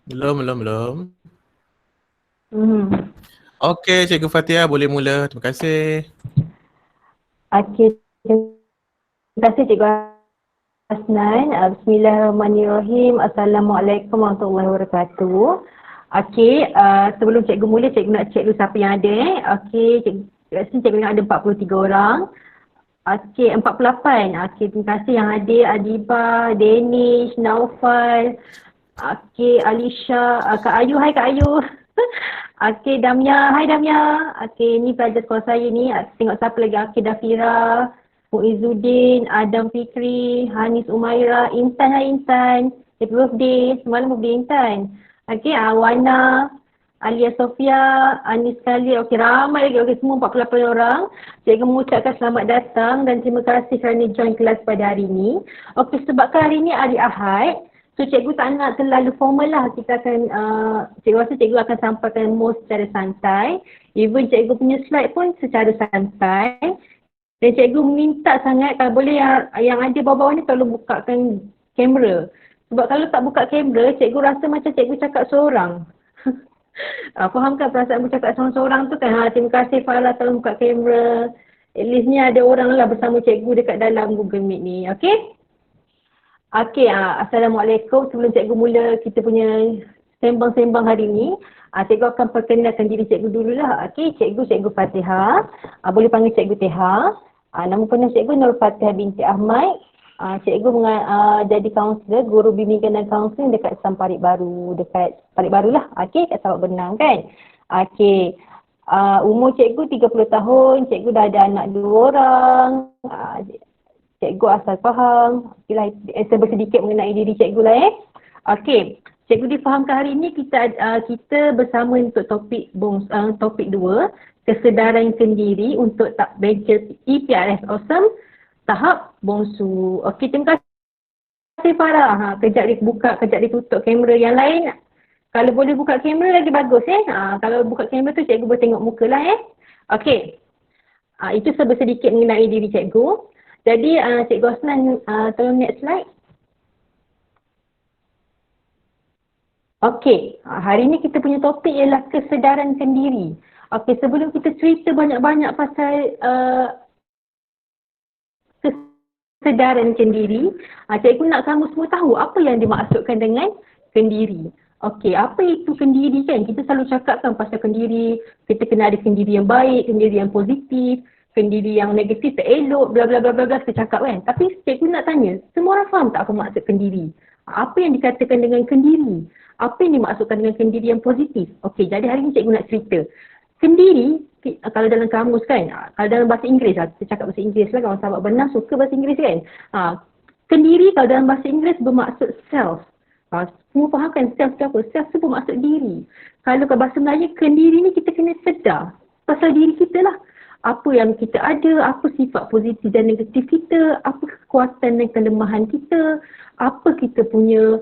Belum, belum, belum. Hmm. Okey, Cikgu Fatia boleh mula. Terima kasih. Okey, terima kasih Cikgu Hasnan. Bismillahirrahmanirrahim. Assalamualaikum warahmatullahi wabarakatuh. Okey, sebelum Cikgu mula, Cikgu nak cek dulu siapa yang ada. Okey, Cikgu ingat ada 43 orang. Okey, 48. Okey, terima kasih yang hadir. Adiba, Danish, Naufal. Okey, Alisha, Kak Ayu. Hai Kak Ayu. Okey, Damia. Hai Damia. Okey, ni pelajar sekolah saya ni. Tengok siapa lagi. Okey, Dafira, Muizuddin, Adam Fikri, Hanis Umaira, Intan. Hai Intan. Happy birthday. Semalam birthday Intan. Okey, Awana, Alia Sofia, Anis Khalil. Okey, ramai lagi. Okey, semua 48 orang. Cikgu mengucapkan selamat datang dan terima kasih kerana join kelas pada hari ini. Okey, sebabkan hari ini hari Ahad, so cikgu tak nak terlalu formal lah. Kita akan, cikgu rasa cikgu akan sampaikan most secara santai. Even cikgu punya slide pun secara santai. Dan cikgu minta sangat kalau boleh yang ada bawah-bawah ni tolong bukakan kamera. Sebab kalau tak buka kamera, cikgu rasa macam cikgu cakap seorang. Fahamkan perasaan bercakap seorang-seorang tu kan? Terima kasih Farah tolong buka kamera. At least ni ada orang lah bersama cikgu dekat dalam Google Meet ni. Okay? Okay, Assalamualaikum. Sebelum cikgu mula kita punya sembang-sembang hari ni, cikgu akan perkenalkan diri cikgu dululah. Okay, cikgu Fatihah. Boleh panggil cikgu Teha. Nama penuh cikgu Nur Fatihah binti Ahmad. Cikgu jadi kaunselor, guru bimbingan dan kaunseling dekat Samparit Baru. Dekat Parit Baru lah. Okay, kat Sabak Benang kan. Okay. Umur cikgu 30 tahun, cikgu dah ada anak 2 orang. Cikgu asal faham. Okeylah, saya bersedikit mengenai diri cikgu lah Okey. Cikgu difahamkan hari ini kita bersama untuk topik 2, kesedaran sendiri untuk tak bengkel EPRS Awesome tahap bongsu. Okey, terima kasih Farah. Kejap dia buka, kejap dia tutup kamera yang lain. Kalau boleh buka kamera lagi bagus kalau buka kamera tu cikgu boleh tengok muka lah Okey. Itu sedikit mengenai diri cikgu. Jadi Cikgu Osman tolong next slide. Okey, hari ni kita punya topik ialah kesedaran sendiri. Okey, sebelum kita cerita banyak-banyak pasal kesedaran sendiri, cikgu nak kamu semua tahu apa yang dimaksudkan dengan kendiri. Okey, apa itu kendiri kan? Kita selalu cakapkan pasal kendiri, kita kena ada kendiri yang baik, kendiri yang positif, kendiri yang negatif, tak elok, bla bla bla bla bla kita cakap kan. Tapi cikgu nak tanya, semua orang faham tak apa maksud kendiri? Apa yang dikatakan dengan kendiri? Apa yang dimaksudkan dengan kendiri yang positif? Okey, jadi hari ni cikgu nak cerita. Kendiri, kalau dalam kamus kan, kalau dalam bahasa Inggeris lah, kita cakap bahasa Inggeris lah, kawan sahabat benar suka bahasa Inggeris kan. Kendiri kalau dalam bahasa Inggeris bermaksud self. Semua faham kan self tu apa? Self tu bermaksud diri. Kalau ke bahasa Melayu, kendiri ni kita kena sedar pasal diri kita lah. Apa yang kita ada, apa sifat positif dan negatif kita, apa kekuatan dan kelemahan kita, apa kita punya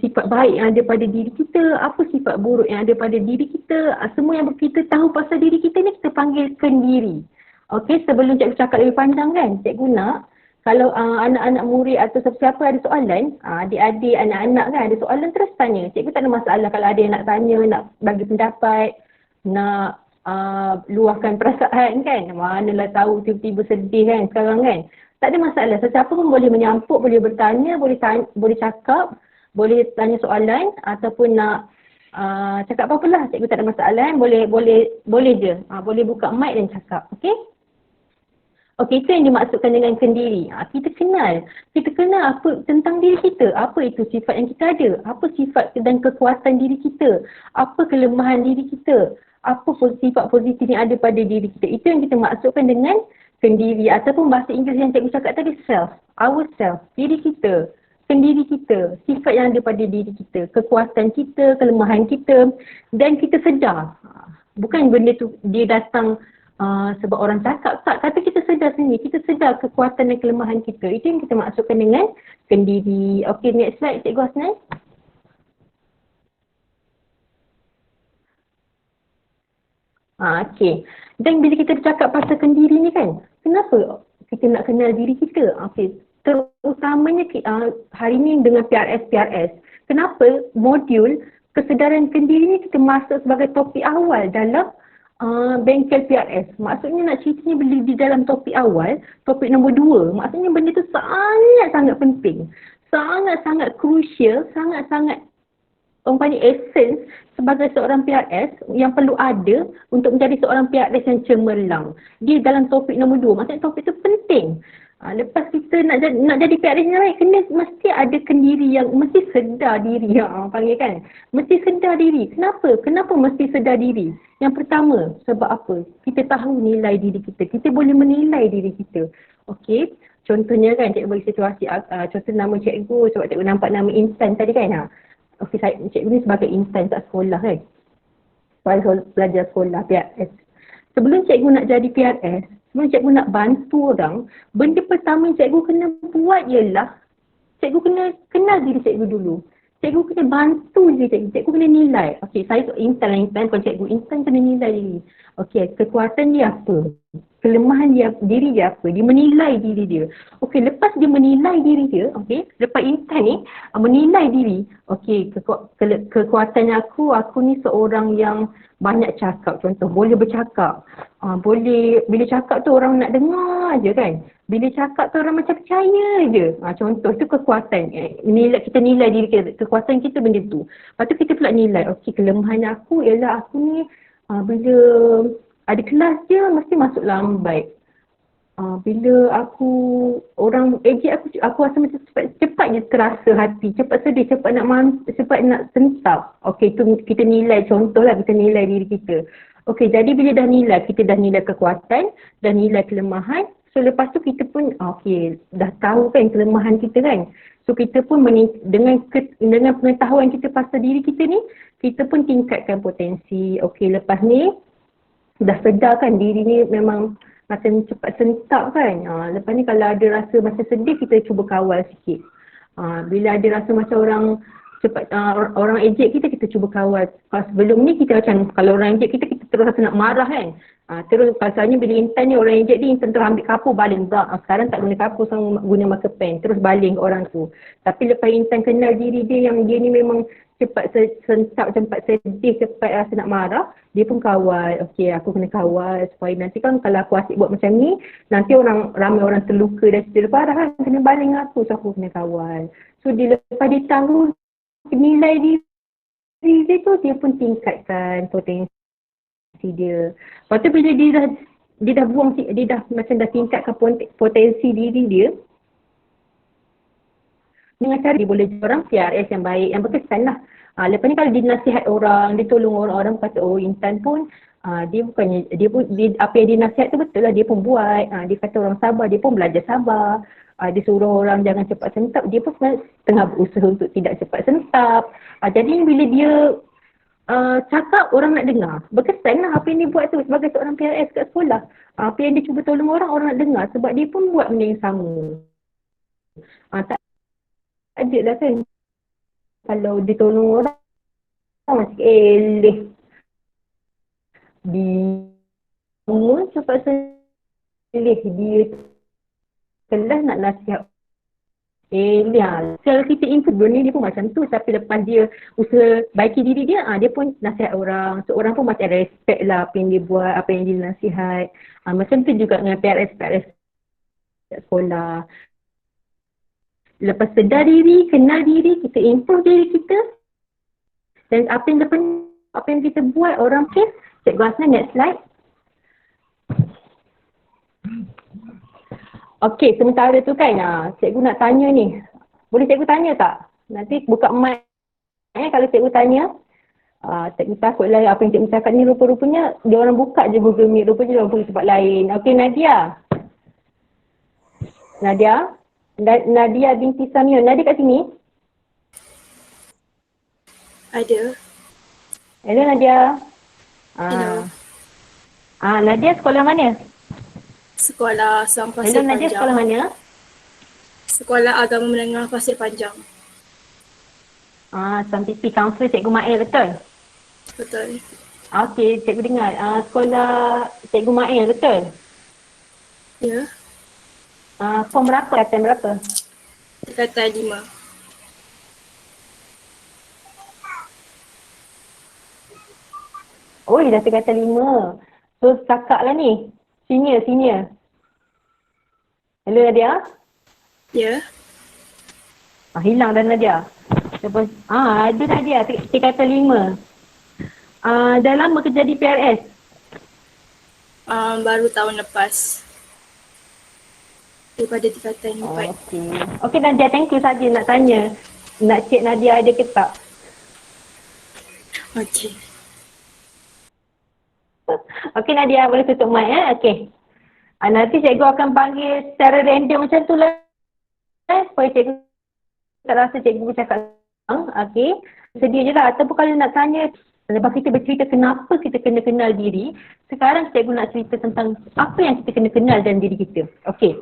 sifat baik yang ada pada diri kita, apa sifat buruk yang ada pada diri kita, semua yang kita tahu pasal diri kita ni kita panggil kendiri. Okey, sebelum cikgu cakap lebih panjang kan, cikgu nak kalau anak-anak murid atau siapa ada soalan, adik-adik, anak-anak kan ada soalan terus tanya. Cikgu tak ada masalah kalau ada yang nak tanya, nak bagi pendapat, nak luahkan perasaan kan. Manalah tahu tiba-tiba sedih kan sekarang kan. Tak ada masalah. Sesiapa pun boleh menyampuk, boleh bertanya, boleh cakap, boleh tanya soalan ataupun nak cakap apa-apalah. Cikgu tak ada masalah kan. Boleh je. Boleh buka mic dan cakap. Okey? Okey, itu yang dimaksudkan dengan kendiri. Kita kenal apa tentang diri kita. Apa itu sifat yang kita ada. Apa sifat dan kekuatan diri kita. Apa kelemahan diri kita. Apa sifat positif yang ada pada diri kita. Itu yang kita maksudkan dengan kendiri. Ataupun bahasa Inggeris yang cikgu cakap tadi, self. Ourself. Diri kita. Kendiri kita. Sifat yang ada pada diri kita. Kekuatan kita, kelemahan kita. Dan kita sedar. Bukan benda tu dia datang sebab orang cakap, tak, kata kita sedar sendiri, kita sedar kekuatan dan kelemahan kita. Itu yang kita maksudkan dengan kendiri. Okey, next slide Cikgu Hasnan. Okey. Dan bila kita bercakap pasal kendiri ni kan, kenapa kita nak kenal diri kita? Okey, terutamanya hari ni dengan PRS. Kenapa modul kesedaran kendiri ni kita masuk sebagai topik awal dalam bengkel PRS. Maksudnya nak ceritanya bila di dalam topik awal, topik nombor 2, maksudnya benda tu sangat-sangat penting. Sangat-sangat crucial, sangat-sangat umpamanya essence sebagai seorang PRS yang perlu ada untuk menjadi seorang PRS yang cemerlang. Dia dalam topik nombor 2, maksudnya topik tu penting. Lepas kita nak jadi PRS yang baik, kena mesti ada kendiri yang mesti sedar diri. Panggil kan? Mesti sedar diri. Kenapa? Kenapa mesti sedar diri? Yang pertama, sebab apa? Kita tahu nilai diri kita. Kita boleh menilai diri kita. Okey. Contohnya kan, cikgu bagi situasi, contoh nama cikgu, sebab cikgu nampak nama Intan tadi kan. Okey, cikgu ni sebagai Intan kat sekolah kan. Belajar sekolah PRS. Sebelum cikgu nak jadi PRS, sebelum cikgu nak bantu orang, benda pertama yang cikgu kena buat ialah cikgu kena kenal diri cikgu dulu. Cikgu kena bantu diri cikgu. Cikgu kena nilai. Okey, saya Intan bukan cikgu. Intan kena nilai diri. Okey, kekuatan dia apa? Kelemahan dia, diri dia apa? Dia menilai diri dia. Okey, lepas dia menilai diri dia, okey, lepas Intan ni menilai diri, okey, kekuatan aku ni seorang yang banyak cakap, contoh, boleh bercakap. Boleh, bila cakap tu orang nak dengar je kan. Bila cakap tu orang macam percaya je. Contoh tu kekuatan. Kita nilai diri kita, kekuatan kita benda tu. Lepas tu kita pula nilai, okey, kelemahan aku ialah aku ni bila ada kelas je mesti masuk lambat. Bila orang ejek aku rasa macam cepat je terasa hati, cepat sedih, cepat nak sentap. Okey, tu kita nilai, contohlah kita nilai diri kita. Okey, jadi bila dah nilai, kita dah nilai kekuatan, dah nilai kelemahan. So lepas tu kita pun okey, dah tahu kan kelemahan kita kan. So kita pun dengan pengetahuan kita pasal diri kita ni, kita pun tingkatkan potensi. Okey, lepas ni dah sedar kan diri ni memang macam cepat sentak kan. Lepas ni kalau ada rasa macam sedih, kita cuba kawal sikit. Bila ada rasa macam orang ejek kita, kita cuba kawal. Sebelum ni kita macam, kalau orang ejek kita terus rasa nak marah kan. Terus pasalnya bila Intan ni orang ejek dia, Intan terus ambil kapur baling. Sekarang tak guna kapur, sekarang guna marker pen. Terus baling ke orang tu. Tapi lepas Intan kenal diri dia yang dia ni memang cepat sentak, cepat sedih, cepat rasa nak marah, dia pun kawal. Okey, aku kena kawal supaya nanti kan kalau aku asyik buat macam ni, nanti ramai orang terluka dan cedera parah kan, kena baling aku, so aku kena kawal. So dia lepas dia tahu nilai diri dia tu, dia pun tingkatkan potensi dia. Lepas tu bila dia dah buang, dia dah macam dah tingkatkan potensi diri dia, dengan cara dia boleh jadi orang PRS yang baik, yang berkesan lah. Lepas ni kalau dia nasihat orang, dia tolong orang kata, oh Intan pun dia apa yang dia nasihat tu betul lah, dia pun buat. Dia kata orang sabar, dia pun belajar sabar. Dia suruh orang jangan cepat sentap, dia pun tengah berusaha untuk tidak cepat sentap. Jadi bila dia cakap, orang nak dengar. Berkesan lah apa yang dia buat tu sebagai seorang PRS kat sekolah. Apa yang dia cuba tolong orang nak dengar sebab dia pun buat benda yang sama. Tak ada lah kan. Kalau dia tolong orang, macam eleh. Dia cepat seleh. Dia kelas nak nasihat. Kalau kita improve benda dia pun macam tu. Tapi lepas dia usaha baiki diri dia, dia pun nasihat orang. So orang pun macam respect lah apa yang dia buat, apa yang dia nasihat. Macam tu juga dengan PRS sekolah. Lepas sedar diri, kenal diri, kita improve diri kita. Dan apa yang kita buat, orang case. Cikgu Hasnan, next slide. Okey, sementara tu kan, cikgu nak tanya ni. Boleh cikgu tanya tak? Nanti buka mic kalau cikgu tanya. Cikgu takutlah apa yang cikgu cakap ni rupa-rupanya dia orang buka je Google Meet, rupanya dia orang pergi tempat lain. Okey, Nadia binti Samion. Nadia kat sini? Ada. Hello Nadia. Hello. Nadia sekolah mana? Sekolah Sang Pasir Hello Nadia, Panjang. sekolah mana? Sekolah Agama Menengah Pasir Panjang. Sampai Council Cikgu Mail, betul? Betul. Okey, cikgu dengar. Sekolah Cikgu Mail, betul? Ya. Form berapa? Tingkatan berapa? Tingkatan 5. Oh, dah terkata 5. So, kakak lah ni. Senior. Hello Nadia? Ya. Hilang dah Nadia. Lepas, ada Nadia, terkata 5. Dah lama kerja di PRS? Baru tahun lepas. Daripada tingkatan 4. Okey Nadia, thank you saja nak tanya. Nak cek Nadia ada ke tak? Okey. Okey Nadia, boleh tutup mic okey. Nanti cikgu akan panggil secara random macam tu lah. Supaya cikgu tak rasa cikgu bercakap senang. Okey. Sedia je lah. Ataupun kalau nak tanya, lepas kita bercerita kenapa kita kena kenal diri, sekarang cikgu nak cerita tentang apa yang kita kena kenal dalam diri kita. Okey.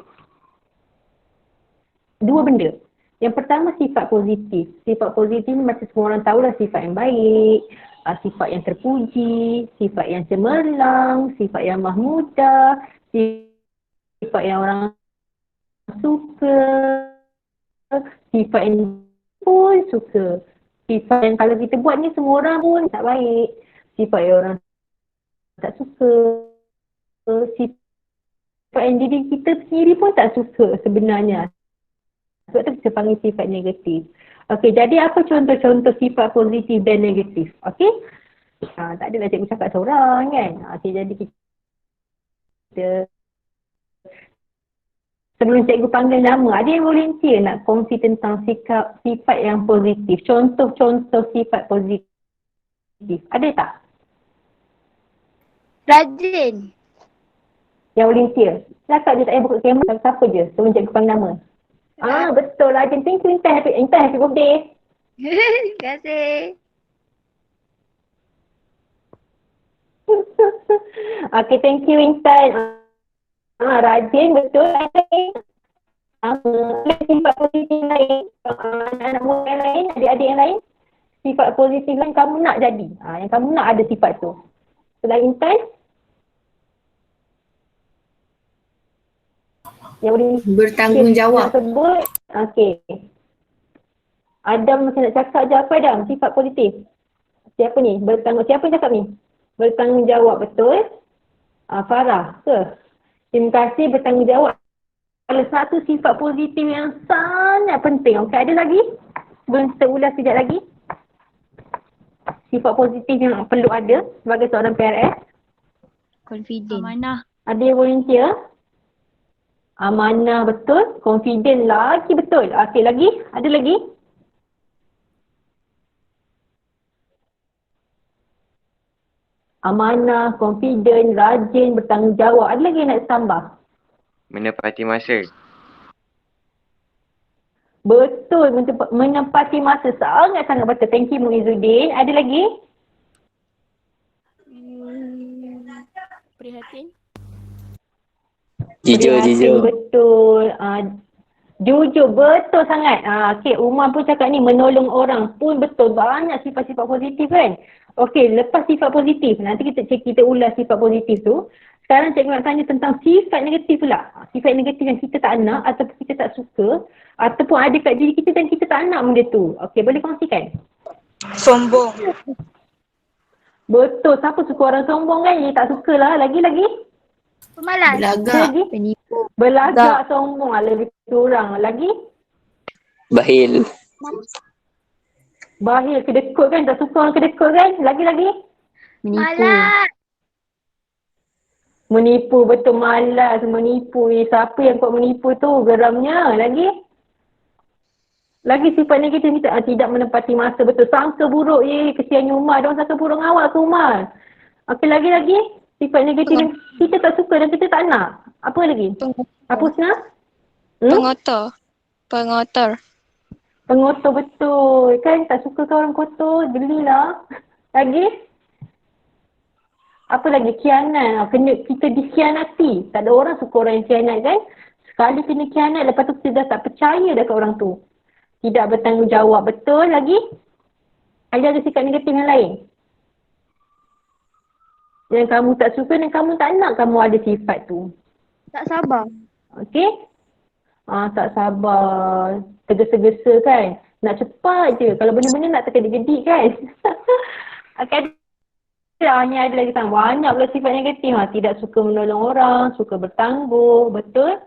2 benda. Yang pertama sifat positif. Sifat positif ni macam semua orang tahulah sifat yang baik, sifat yang terpuji, sifat yang cemerlang, sifat yang mahmudah, sifat yang orang suka, sifat yang pun suka. Sifat yang kalau kita buat ni semua orang pun tak baik. Sifat yang orang tak suka. Sifat yang diri kita sendiri pun tak suka sebenarnya. Sebab tu kita panggil sifat negatif. Okey, jadi apa contoh-contoh sifat positif dan negatif? Okey? Tak adalah cikgu cakap seorang kan? Okey, jadi kita sebelum cikgu panggil nama, ada yang volunteer nak kongsi tentang sifat yang positif? Contoh-contoh sifat positif. Ada tak? Rajin. Yang volunteer. Cakap je tak payah buka kamera, siapa je sebelum cikgu panggil nama. Betul lah. Thank you Intan. Happy birthday. Terima kasih. Okay, thank you Intan. Rajin, betul. Sifat positif lain, anak-anak muda yang lain, adik-adik yang lain, sifat positif lain kamu nak jadi. Yang kamu nak ada sifat tu. Selain Intan, yang boleh bertanggungjawab. Sebut. Okey. Adam masih nak cakap je, apa Adam? Sifat positif. Siapa ni? Siapa yang cakap ni? Bertanggungjawab, betul? Farah ke? Terima kasih, bertanggungjawab. Ada satu sifat positif yang sangat penting. Okey, ada lagi? Sebelum kita ulas sekejap lagi. Sifat positif yang perlu ada sebagai seorang PRS. Confident. Amanah. Ada yang volunteer? Amanah, betul. Confident lagi, betul. Okey, lagi? Ada lagi? Amanah, confident, rajin, bertanggungjawab. Ada lagi yang nak tambah? Menepati masa. Betul, menepati masa. Sangat-sangat betul. Thank you Muizuddin. Ada lagi? Prihatin. Jujur. Betul. Jujur, betul sangat. Okey, Umar pun cakap ni menolong orang pun betul. Banyak sifat-sifat positif kan. Okey, lepas sifat positif, nanti kita ulas sifat positif tu. Sekarang cikgu nak tanya tentang sifat negatif pula. Sifat negatif yang kita tak nak ataupun kita tak suka ataupun ada kat diri kita dan kita tak nak benda tu. Okey, boleh kongsikan? Sombong. Betul, siapa suka orang sombong kan? Dia tak suka lah. Lagi-lagi? Pemalas. Belagak. Lagi? Penipu. Belagak, sombong lah. Lebih kurang. Lagi? Bahil. Bahil, kedekut kan? Tak suka orang kedekut kan? Lagi-lagi? Menipu. Menipu, betul, malas menipu. Siapa yang kuat menipu tu? Geramnya. Lagi? Lagi sifat negatif ni tidak menepati masa. Betul, sangka buruk. Kesiannya Umar. Diorang sangka buruk dengan awak ke Umar? Okey, lagi-lagi? Sifat negatif yang kita tak suka dan kita tak nak. Apa lagi? Apa Husna? Pengotor. Pengotor, betul. Kan tak suka kan orang kotor. Gelilah. Lagi? Apa lagi? Khianat. Kita dikhianati. Tak ada orang suka orang yang khianat kan? Sekali kena khianat, lepas tu kita dah tak percaya dah kat orang tu. Tidak bertanggungjawab. Betul lagi? Ada sikap negatif yang lain? Yang kamu tak suka dan kamu tak nak kamu ada sifat tu. Tak sabar. Okey? Tak sabar. Tergesa-gesa kan? Nak cepat je. Kalau benda-benda nak tergedik-gedik kan? Okay. Ni ada lagi tak? Banyak pula sifat negatif. Tidak suka menolong orang, suka bertangguh, betul?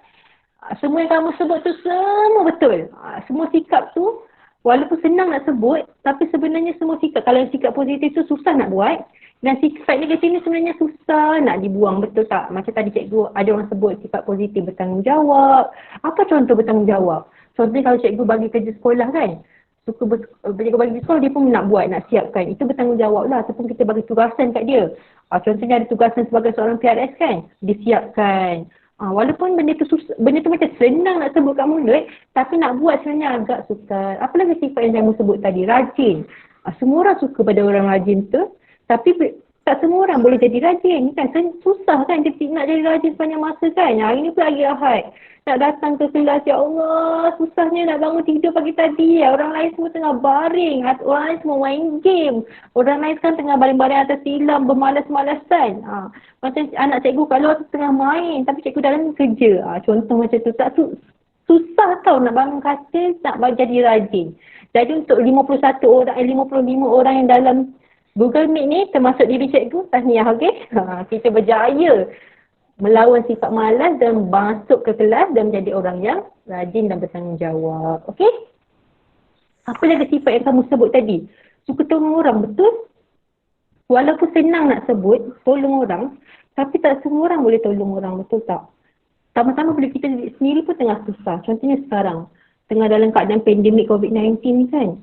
Semua yang kamu sebut tu semua betul. Semua sikap tu walaupun senang nak sebut, tapi sebenarnya semua sikap, kalau yang sikap positif tu susah nak buat, dan sifat negatif ni sebenarnya susah nak dibuang, betul tak? Macam tadi cikgu ada orang sebut sifat positif bertanggungjawab. Apa contoh bertanggungjawab? Contohnya kalau cikgu bagi kerja sekolah kan, cikgu bagi sekolah dia pun nak buat, nak siapkan. Itu bertanggungjawab lah, ataupun kita bagi tugasan kat dia. Contohnya ada tugasan sebagai seorang PRS kan, disiapkan. Walaupun benda tu macam senang nak sebut kat mulut, tapi nak buat sebenarnya agak sukar. Apa lagi sifat yang kamu sebut tadi? Rajin. Semua orang suka pada orang rajin tu, tapi tak semua orang boleh jadi rajin. Kan susah kan kita nak jadi rajin sepanjang masa kan. Hari ni pun lagi Ahad. Nak datang ke kelas, ya Allah, susahnya nak bangun tidur pagi tadi. Orang lain semua tengah baring, orang lain semua main game. Orang lain sekarang tengah baring-baring atas tilam, bermalas-malasan. Macam anak cikgu kalau tengah main, tapi cikgu dalam kerja. Contoh macam tu, tak susah tau nak bangun katil, nak jadi rajin. Jadi untuk 55 orang yang dalam Google Meet ni, termasuk diri cikgu, tahniah, okey? Kita berjaya melawan sifat malas dan masuk ke kelas dan menjadi orang yang rajin dan bertanggungjawab. Okey? Apa lagi sifat yang kamu sebut tadi? Suka tolong orang, betul? Walaupun senang nak sebut, tolong orang, tapi tak semua orang boleh tolong orang, betul tak? Sama-sama bila kita sendiri pun tengah susah. Contohnya sekarang, tengah dalam keadaan pandemik COVID-19 ni kan,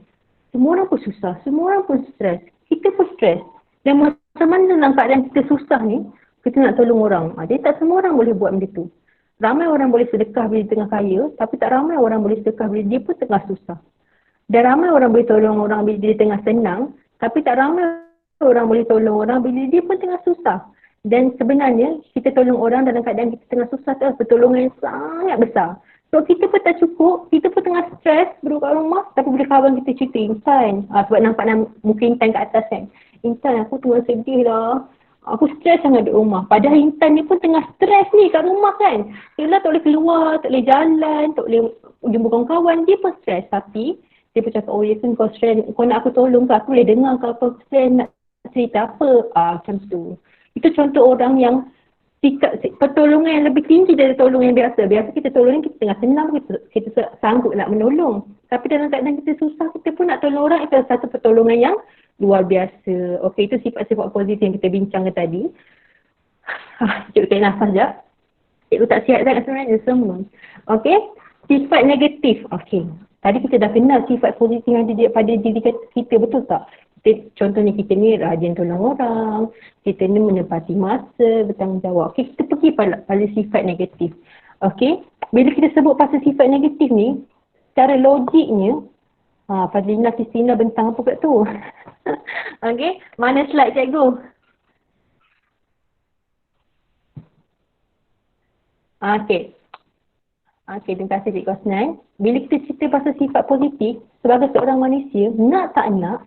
semua orang pun susah, semua orang pun stres. Kita pun stres. Dan macam mana dalam keadaan kita susah ni, kita nak tolong orang. Jadi tak semua orang boleh buat benda tu. Ramai orang boleh sedekah bila tengah kaya, tapi tak ramai orang boleh sedekah bila dia pun tengah susah. Dan ramai orang boleh tolong orang bila dia tengah senang, tapi tak ramai orang boleh tolong orang bila dia pun tengah susah. Dan sebenarnya kita tolong orang dalam keadaan kita tengah susah tu pertolongan yang sangat besar. So kita pun tak cukup, kita pun tengah stres duduk kat rumah, tapi bila kawan kita cerita, Intan, sebab nampak muka Intan kat atas kan, Intan aku tengah sedih lah, aku stres sangat duduk rumah. Padahal Intan ni pun tengah stres ni kat rumah kan. Yelah tak boleh keluar, tak boleh jalan, tak boleh jumpa kawan-kawan, dia pun stres. Tapi dia pun cakap, oh ya kan kau stres, kau nak aku tolong ke, aku boleh dengar ke apa stres, nak cerita apa, macam tu. Itu contoh orang yang pertolongan yang lebih tinggi dari tolongan yang biasa. Biasa kita tolong kita tengah senang, kita sanggup nak menolong. Tapi dalam keadaan kita susah, kita pun nak tolong orang, itu satu pertolongan yang luar biasa. Okey, itu sifat-sifat positif yang kita bincangkan tadi. Cikgu tarik nafas sekejap. Cikgu tak sihat sangat sebenarnya semua. Okey, sifat negatif. Okey, tadi kita dah kenal sifat positif yang ada pada diri kita, betul tak? Contohnya kita ni rajin tolong orang, kita ni menepati masa, bertanggungjawab. Okey, kita pergi pada sifat negatif. Okey, bila kita sebut pasal sifat negatif ni, secara logiknya, Fadlina Kristina bentang apa kat tu? Okey, mana slide cikgu? Okey, terima kasih Cikgu Hasnan. Bila kita cerita pasal sifat positif, sebagai seorang manusia, nak tak nak,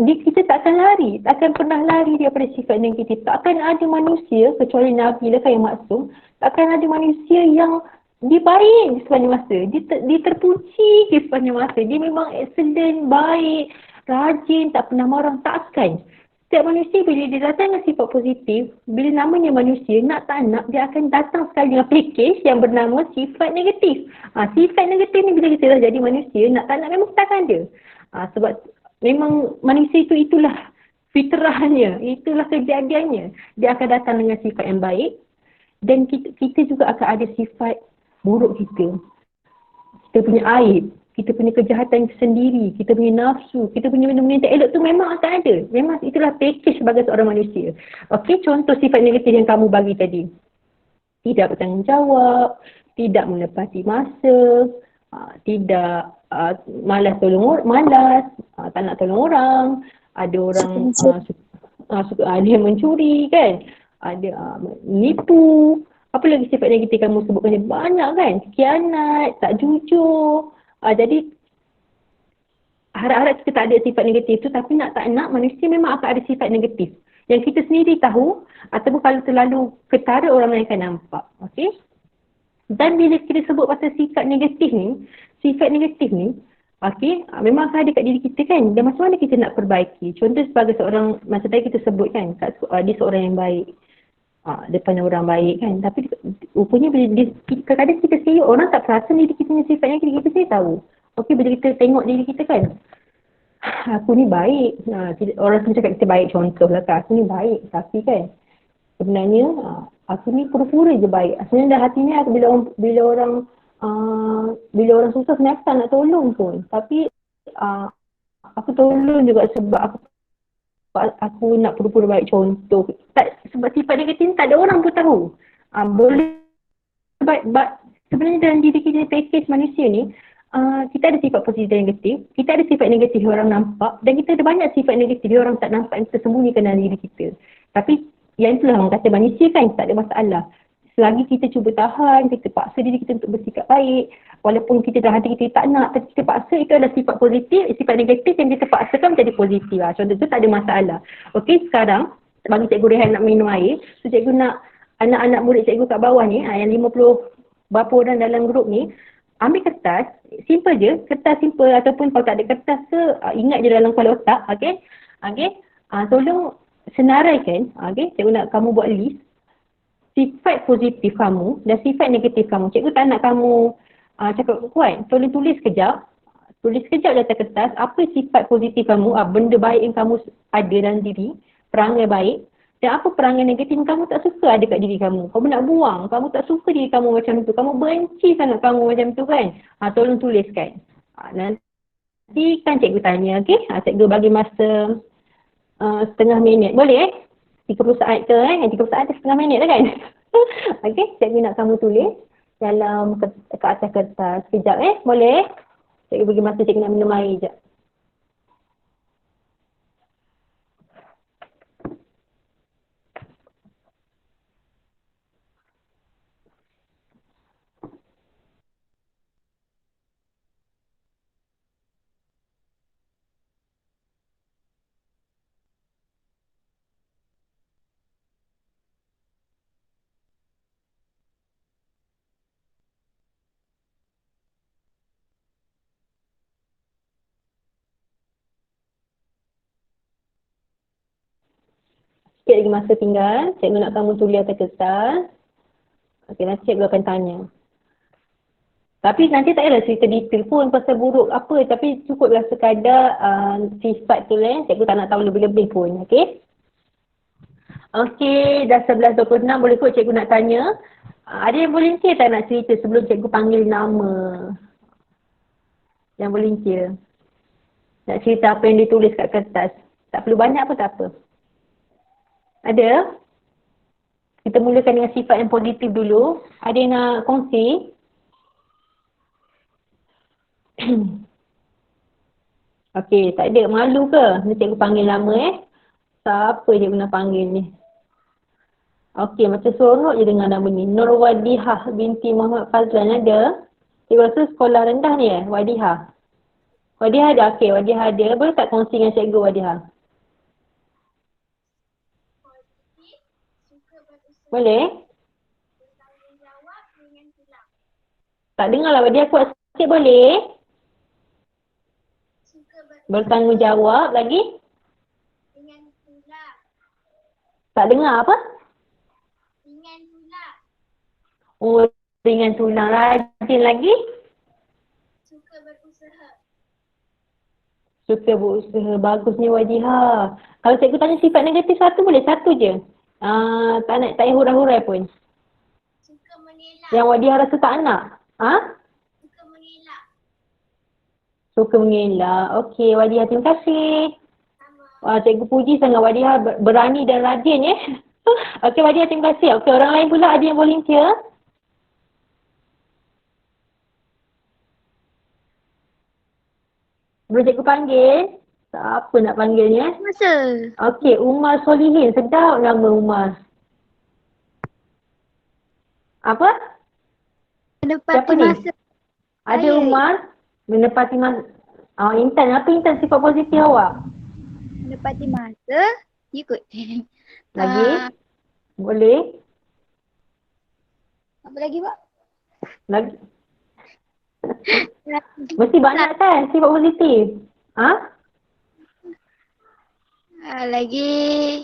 kita takkan lari, takkan pernah lari daripada sifat negatif. Takkan ada manusia, kecuali Nabi lah kan yang maksum, takkan ada manusia yang dia baik sepanjang masa. Dia terpuji sepanjang masa. Dia memang excellent, baik, rajin, tak pernah marah, takkan. Setiap manusia bila dia datang dengan sifat positif, bila namanya manusia, nak tak nak, dia akan datang sekali dengan package yang bernama sifat negatif. Sifat negatif ni bila kita dah jadi manusia, nak tak nak memang kita akan ada. Sebab memang manusia itu itulah fitrahnya, itulah kejadiannya. Dia akan datang dengan sifat yang baik dan kita juga akan ada sifat buruk kita. Kita punya aib, kita punya kejahatan sendiri, kita punya nafsu, kita punya benda-benda yang tak elok tu memang akan ada. Memang itulah package sebagai seorang manusia. Okey, contoh sifat negatif yang kamu bagi tadi. Tidak bertanggungjawab, tidak menepati masa, tidak malas tak nak tolong orang, ada orang suka ada yang mencuri kan, ada menipu. Apa lagi sifat negatif kamu sebutkan? Banyak kan, khianat, tak jujur. Jadi harap-harap kita tak ada sifat negatif tu, tapi nak tak nak manusia memang akan ada sifat negatif yang kita sendiri tahu, ataupun kalau terlalu ketara orang lain akan nampak. Okey, dan bila kita sebut pasal sifat negatif ni, Okey, memang akan ada kat diri kita kan. Dan macam mana kita nak perbaiki? Contoh sebagai seorang, macam tadi kita sebut kan, dia seorang yang baik. Depan orang baik kan. Tapi rupanya bila kadang-kadang kita sendiri, orang tak perasan diri kita punya sifat yang kita sendiri tahu. Okey, bila kita tengok diri kita kan, aku ni baik. Orang semua cakap kita baik, contoh lah kan. Aku ni baik. Tapi kan, sebenarnya aku ni pura-pura je baik. Sebenarnya dah hatinya aku bila orang susah sebenarnya aku tak nak tolong pun. Tapi aku tolong juga sebab aku nak pura-pura baik, contoh. Sebab sifat negatif ni tak ada orang pun tahu. Boleh sebenarnya dalam diri kita package manusia ni, kita ada sifat positif dan negatif, kita ada sifat negatif yang orang nampak, dan kita ada banyak sifat negatif yang orang tak nampak yang kita sembunyikan dalam diri kita. Tapi yang itulah orang kata manusia kan, tak ada masalah. Selagi kita cuba tahan, kita paksa diri kita untuk bersikap baik, walaupun kita dalam hati kita tak nak, tapi kita paksa, itu adalah sifat positif. Sifat negatif yang kita paksakan menjadi positif lah. Contoh tu tak ada masalah. Okey, sekarang bagi Cikgu Rehan nak minum air, so cikgu nak anak-anak murid cikgu kat bawah ni, yang 50 berapa orang dalam grup ni, ambil kertas, simple je, kertas simple, ataupun kalau tak ada kertas ke, ingat je dalam kepala otak, okey? Okey, tolong senaraikan, okey, cikgu nak kamu buat list sifat positif kamu dan sifat negatif kamu. Cikgu tak nak kamu cakap kuat. Tolong tulis sekejap. Tulis sekejap di atas kertas apa sifat positif kamu, benda baik yang kamu ada dalam diri, perangai baik, dan apa perangai negatif yang kamu tak suka ada kat diri kamu. Kamu nak buang, kamu tak suka diri kamu macam tu, kamu benci sangat kamu macam tu kan. Tolong tuliskan. Nanti kan cikgu tanya, okey? Cikgu bagi masa setengah minit. Boleh 30 saat ke 30 saat ke setengah minit lah kan. Okey, cikgu nak kamu tulis dalam ke atas kertas. Sekejap boleh? Cikgu bagi masa, cikgu nak minum air sekejap. Sikit lagi masa tinggal. Cikgu nak kamu tulis atas kertas. Okey, nanti cikgu akan tanya. Tapi nanti tak payahlah cerita detail pun pasal buruk apa. Tapi cukuplah sekadar sifat tu cikgu tak nak tahu lebih-lebih pun. Okey? Okey, dah 11.26. Boleh kot cikgu nak tanya. Ada yang volunteer tak nak cerita sebelum cikgu panggil nama? Yang volunteer. Nak cerita apa yang ditulis kat kertas. Tak perlu banyak pun tak apa. Ada? Kita mulakan dengan sifat yang positif dulu. Ada yang nak kongsi? Okey, tak ada. Malu ke? Ni cikgu panggil nama Siapa cikgu nak panggil ni? Okey, macam sorok je dengan nama ni. Nur Wadihah binti Muhammad Fazlan ada? Cikgu rasa sekolah rendah ni Wadihah. Wadihah ada? Okey, Wadihah ada. Boleh tak kongsi dengan cikgu Wadihah? Boleh? Tak dengar lah, dia kuat sikit boleh? Bertanggungjawab lagi? Tak dengar apa? Oh, ringan tulang. Rajin lagi? Suka berusaha. Bagusnya Wadihah. Kalau cikgu tanya sifat negatif satu boleh? Satu je. Tak payah hurai-hurai pun. Suka mengelak. Yang Wadihah rasa tak nak? Suka mengelak. Suka mengelak. Okey, Wadihah terima kasih. Cikgu puji sangat Wadihah berani dan rajin Okey, Wadihah terima kasih. Okey, orang lain pula ada yang volunteer? Boleh cikgu panggil? Siapa nak panggilnya? Masa. Okey, Umar Solihin. Sedap nama Umar. Apa? Menepati masa. Ada Saya. Umar menepati masa. Intan. Apa Intan sifat positif awak? Menepati masa. Ikut. Lagi? Boleh? Apa lagi, Pak? Lagi? Mesti banyak kan sifat positif? Ha? Lagi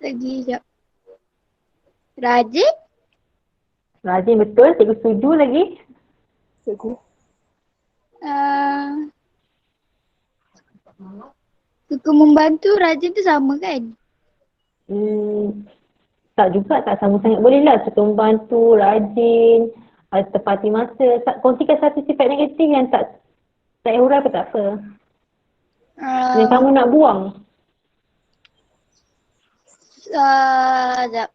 sekejap. Rajin? Rajin betul, cikgu setuju lagi. Uh, suka membantu, rajin tu sama kan? Tak juga, tak sama sangat. Boleh lah suka membantu, rajin, tepati masa. Kongsikan satu sifat negatif yang tak hurai pun tak apa. Yang kamu nak buang. Sekejap.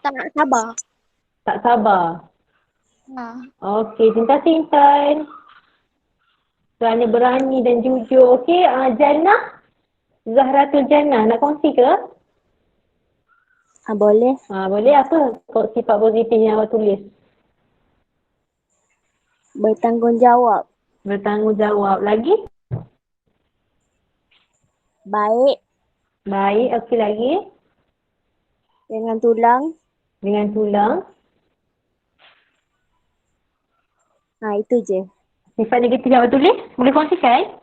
Tak sabar. Tak sabar. Okey, terima kasih Intan. Kerana berani dan jujur. Okey, Jannah. Zahratul Jannah, nak kongsi ke? Boleh. Boleh apa? Sifat positif yang awak tulis. Bertanggungjawab. Bertanggungjawab. Lagi? Baik. Baik, okey lagi. Dengan tulang. Dengan tulang. Itu je. Sifat negatif yang awak tulis, boleh kongsikan?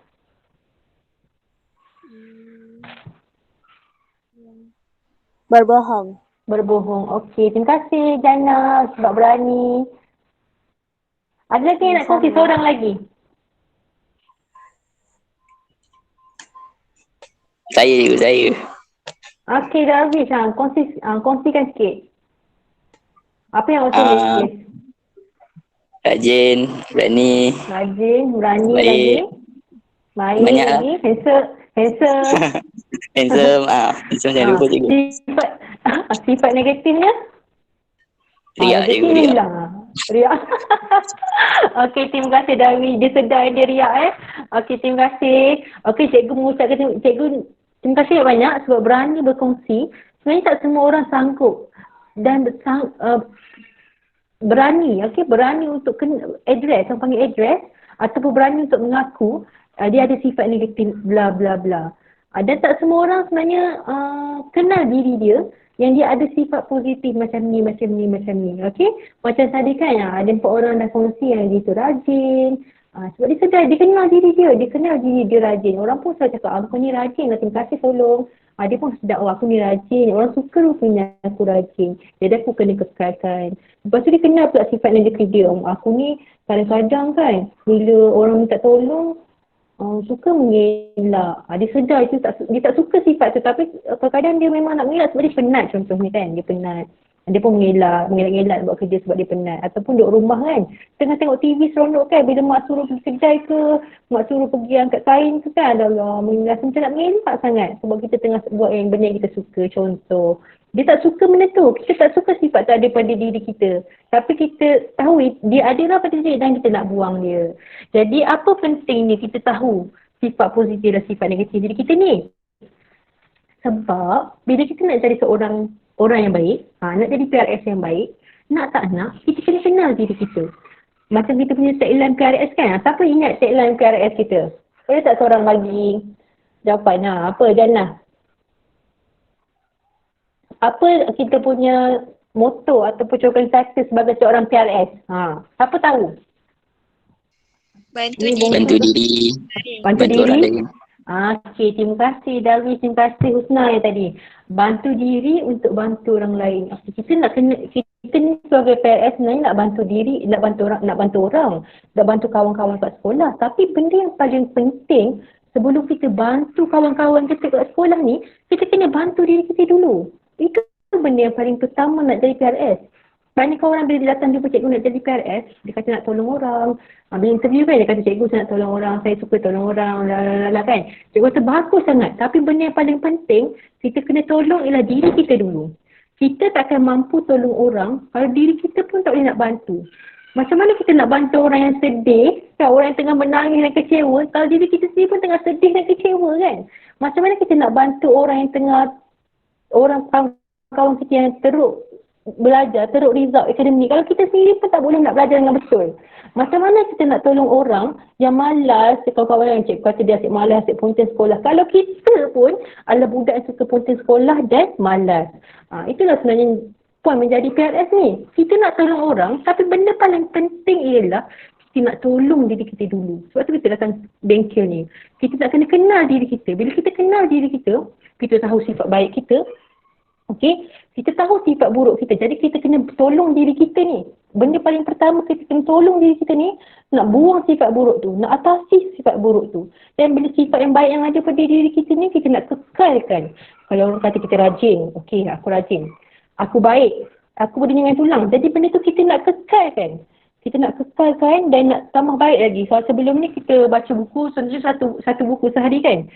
Berbohong. Berbohong. Okey, terima kasih Jannah sebab berani. Ada lagi yang nak kongsi seorang lagi? Saya. Okey, dah habis. Kongsikan sikit. Apa yang awak tulis? Rajin, berani. Rajin, berani Baik. lagi. Baik Banyak lagi. Handsome. Handsome. Handsome jangan lupa cikgu. Sifat negatifnya? Riak cikgu, negatif riak. hilang. Riak. Okey, terima kasih Dawi. Dia sedar dia riak Okey, terima kasih. Okey, cikgu mengucapkan terima kasih banyak sebab berani berkongsi. Sebenarnya tak semua orang sanggup dan berani, berani untuk address, orang panggil address ataupun berani untuk mengaku dia ada sifat negatif bla bla bla. Dan tak semua orang sebenarnya kenal diri dia yang dia ada sifat positif macam ni. Okey? Macam tadi kan ada 4 orang dah kongsi yang dia tu rajin. Sebab dia sedar, dia kenal diri dia rajin. Orang pun selalu cakap, aku ni rajin lah, terima kasih tolong. Dia pun sedar, aku ni rajin. Orang suka rupanya aku rajin. Jadi aku kena kekalkan. Lepas tu dia kenal pula sifat negatif dia. Aku ni kadang-kadang kan, bila orang minta tolong, suka mengelak. Dia sedar itu dia tak suka sifat tu, tapi kadang-kadang dia memang nak mengelak sebab dia penat contohnya kan. Dia penat. Dia pun mengelak buat kerja sebab dia penat. Ataupun duduk rumah kan, tengah tengok TV seronok kan, bila mak suruh pergi kedai ke, mak suruh pergi angkat kain ke kan, Allah, rasa macam nak mengelak sangat sebab kita tengah buat yang benda yang kita suka. Contoh, dia tak suka benda tu, kita tak suka sifat tu ada pada diri kita, tapi kita tahu dia ada lah pada diri dan kita nak buang dia. Jadi apa pentingnya kita tahu sifat positif dan sifat negatif diri kita ni? Sebab bila kita nak jadi seorang orang yang baik, nak jadi PRS yang baik, nak tak nak, kita kena kenal diri kita. Macam kita punya tagline PRS kan, siapa ingat tagline PRS kita? Boleh tak seorang bagi jawapan? Apa Jannah? Apa kita punya motto ataupun program kita sebagai seorang PRS? Siapa tahu? Bantu Bantu diri. Bantu orang diri? lain. Okey, terima kasih Darwish, terima kasih Husna yang tadi. Bantu diri untuk bantu orang lain. Kita ni sebagai PRS sebenarnya nak bantu diri, nak bantu orang, nak bantu kawan-kawan kat sekolah. Tapi benda yang paling penting sebelum kita bantu kawan-kawan kita kat sekolah ni, kita kena bantu diri kita dulu. Itu benda yang paling pertama nak jadi PRS. Banyak orang bila dia datang jumpa cikgu nak jadi PRS, dia kata nak tolong orang. Bila interview kan dia kata cikgu saya nak tolong orang, saya suka tolong orang, kan. Cikgu kata bagus sangat. Tapi benda yang paling penting, kita kena tolong ialah diri kita dulu. Kita takkan mampu tolong orang kalau diri kita pun tak boleh nak bantu. Macam mana kita nak bantu orang yang sedih, kan, orang yang tengah menangis dan kecewa, kalau diri kita sendiri pun tengah sedih dan kecewa kan. Macam mana kita nak bantu orang yang tengah, orang kawan kita yang teruk belajar teruk result akademik kalau kita sendiri pun tak boleh nak belajar dengan betul? Macam mana kita nak tolong orang yang malas, kawan-kawan yang cikgu kata dia asyik malas, asyik pontian sekolah. Kalau kita pun adalah budak yang suka pontian sekolah dan malas. Itulah sebenarnya poin menjadi PRS ni. Kita nak tolong orang tapi benda paling penting ialah kita nak tolong diri kita dulu. Sebab tu kita datang bengkel ni. Kita nak kena kenal diri kita. Bila kita kenal diri kita, kita tahu sifat baik kita. Okey, kita tahu sifat buruk kita. Jadi kita kena tolong diri kita ni. Benda paling pertama kita kena tolong diri kita ni, nak buang sifat buruk tu, nak atasi sifat buruk tu. Dan bila sifat yang baik yang ada pada diri kita ni, kita nak kekalkan. Kalau orang kata kita rajin, okey aku rajin. Aku baik, aku berdiri dengan tulang. Jadi benda tu kita nak kekalkan. Kita nak kekalkan dan nak tambah baik lagi. So sebelum ni kita baca buku, sebenarnya satu buku sehari kan.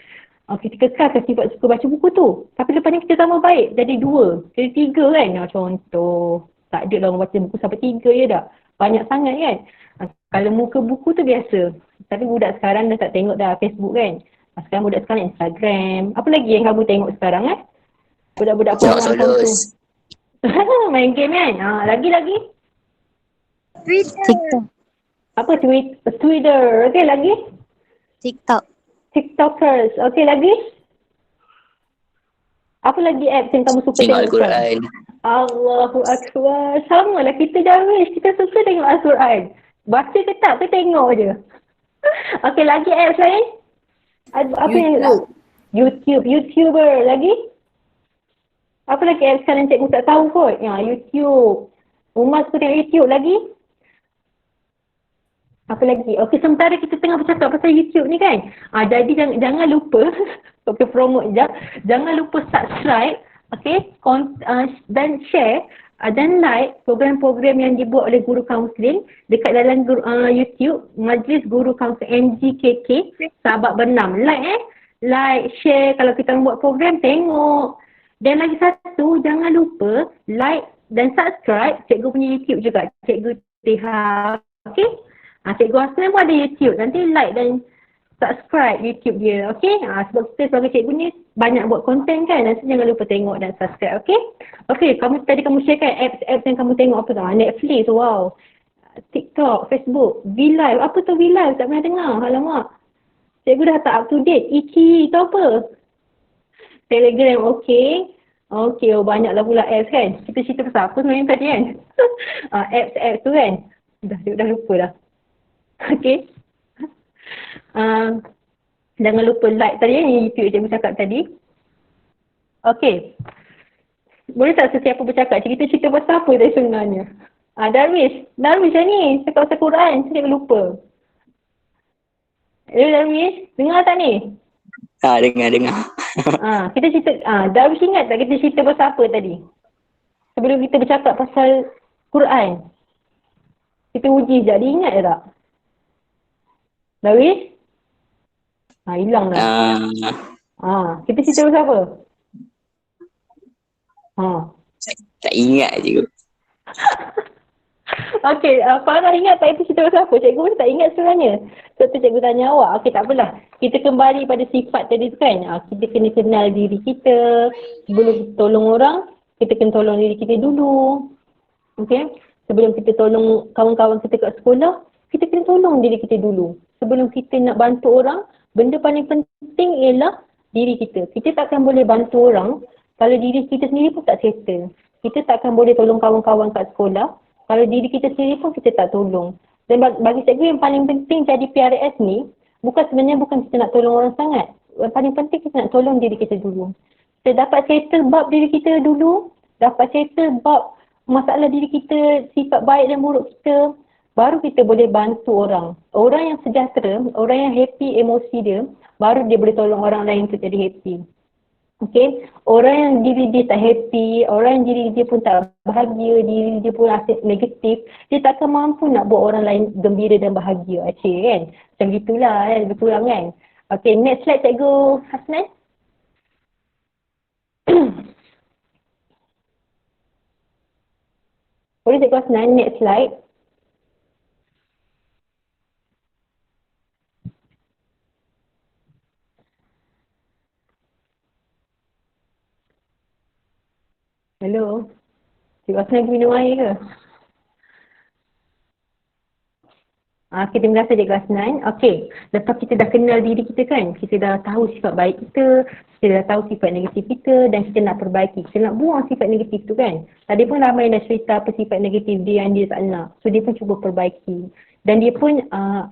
Kita kekalkan sifat suka baca buku tu. Tapi lepas ni kita tambah baik. Jadi 2, jadi 3 kan. Contoh. Tak ada lah orang baca buku sampai 3 je dah. Banyak sangat kan. Kalau muka buku tu biasa. Tapi budak sekarang dah tak tengok dah Facebook kan. Sekarang budak sekarang Instagram. Apa lagi yang kamu tengok sekarang kan? Budak-budak Tengok pun Solos. main game kan. Lagi-lagi. TikTok. Apa Twitter. Okey lagi. TikTok. TikTokers. Okey lagi. Apa lagi apps yang kamu suka Tengok tengok sekarang? Al-Quran. Allahu Akbar. Sama lah kita Darwish. Kita suka tengok Al-Quran. Baca ke tak ke tengok je. Okey lagi apps lain? Apa YouTube. YouTube. YouTuber lagi? Apa lagi apps sekarang cikgu tak tahu kot? YouTube. Umar suka tengok YouTube lagi? Apa lagi? Okey, sementara kita tengah bercakap pasal YouTube ni kan. Jadi jangan lupa, okey promote je. Jangan lupa subscribe, okey, dan share dan like program-program yang dibuat oleh Guru Kaunseling dekat dalam YouTube Majlis Guru Kaunseling MGKK Sahabat Bernam. Like, share kalau kita buat program, tengok. Dan lagi satu, jangan lupa like dan subscribe cikgu punya YouTube juga, Cikgu Teha. Okey? Cikgu Hasnan pun ada YouTube. Nanti like dan subscribe YouTube dia. Okey? Sebab kita sebagai cikgu ni banyak buat konten kan. Nanti jangan lupa tengok dan subscribe. Okey? Okey, tadi kamu sharekan apps yang kamu tengok apa tu? Netflix, wow. TikTok, Facebook, VLive. Apa tu VLive? Tak pernah dengar. Alamak. Cikgu dah tak up to date. Iki tu apa? Telegram, okey. Okey, banyaklah pula apps kan. Kita cerita pasal apa sebenarnya tadi kan? Apps tu kan. Dah lupa dah. Okey. Jangan lupa like tadi yang YouTube cikgu cakap tadi. Okey. Boleh tak sesiapa bercakap? Cerita pasal apa tadi sebenarnya? Darwish yang ni. Cakap pasal Quran. Saya lupa. Hello Darwish. Dengar tak ni? Dengar. Kita cerita, Darwish ingat tak kita cerita pasal apa tadi? Sebelum kita bercakap pasal Quran. Kita uji sekejap, dia ingat ke tak? Darwish? Hilang dah. Kita cerita pasal apa? Tak ingat je. Okey, Farah ingat tak itu cerita pasal apa? Cikgu pun tak ingat sebenarnya. Sebab tu cikgu tanya awak. Okey, tak apalah. Kita kembali pada sifat tadi tu kan. Kita kena kenal diri kita. Sebelum kita tolong orang, kita kena tolong diri kita dulu. Okey? Sebelum kita tolong kawan-kawan kita kat sekolah, kita kena tolong diri kita dulu. Sebelum kita nak bantu orang, benda paling penting ialah diri kita. Kita takkan boleh bantu orang kalau diri kita sendiri pun tak settle. Kita takkan boleh tolong kawan-kawan kat sekolah kalau diri kita sendiri pun kita tak tolong. Dan bagi cikgu yang paling penting jadi PRS ni, sebenarnya bukan kita nak tolong orang sangat. Yang paling penting kita nak tolong diri kita dulu. Kita dapat settle bab diri kita dulu, dapat settle bab masalah diri kita, sifat baik dan buruk kita, baru kita boleh bantu orang. Orang yang sejahtera, orang yang happy emosi dia, baru dia boleh tolong orang lain untuk jadi happy. Okay, orang yang diri dia tak happy, orang yang diri dia pun tak bahagia, diri dia pun asyik negatif, dia takkan mampu nak buat orang lain gembira dan bahagia. Cik kan? Macam gitulah kan, lebih kurang kan. Okay, next slide Cikgu Hasnan. Boleh Cikgu Hasnan, next slide. Hello. Cikgu Hasnan lagi minum air ke? Okay, terima kasih Cikgu Hasnan. Okay, lepas kita dah kenal diri kita kan, kita dah tahu sifat baik kita dah tahu sifat negatif kita dan kita nak perbaiki. Kita nak buang sifat negatif tu kan. Tadi pun ramai dah cerita apa sifat negatif dia yang dia tak nak. So dia pun cuba perbaiki. Dan dia pun,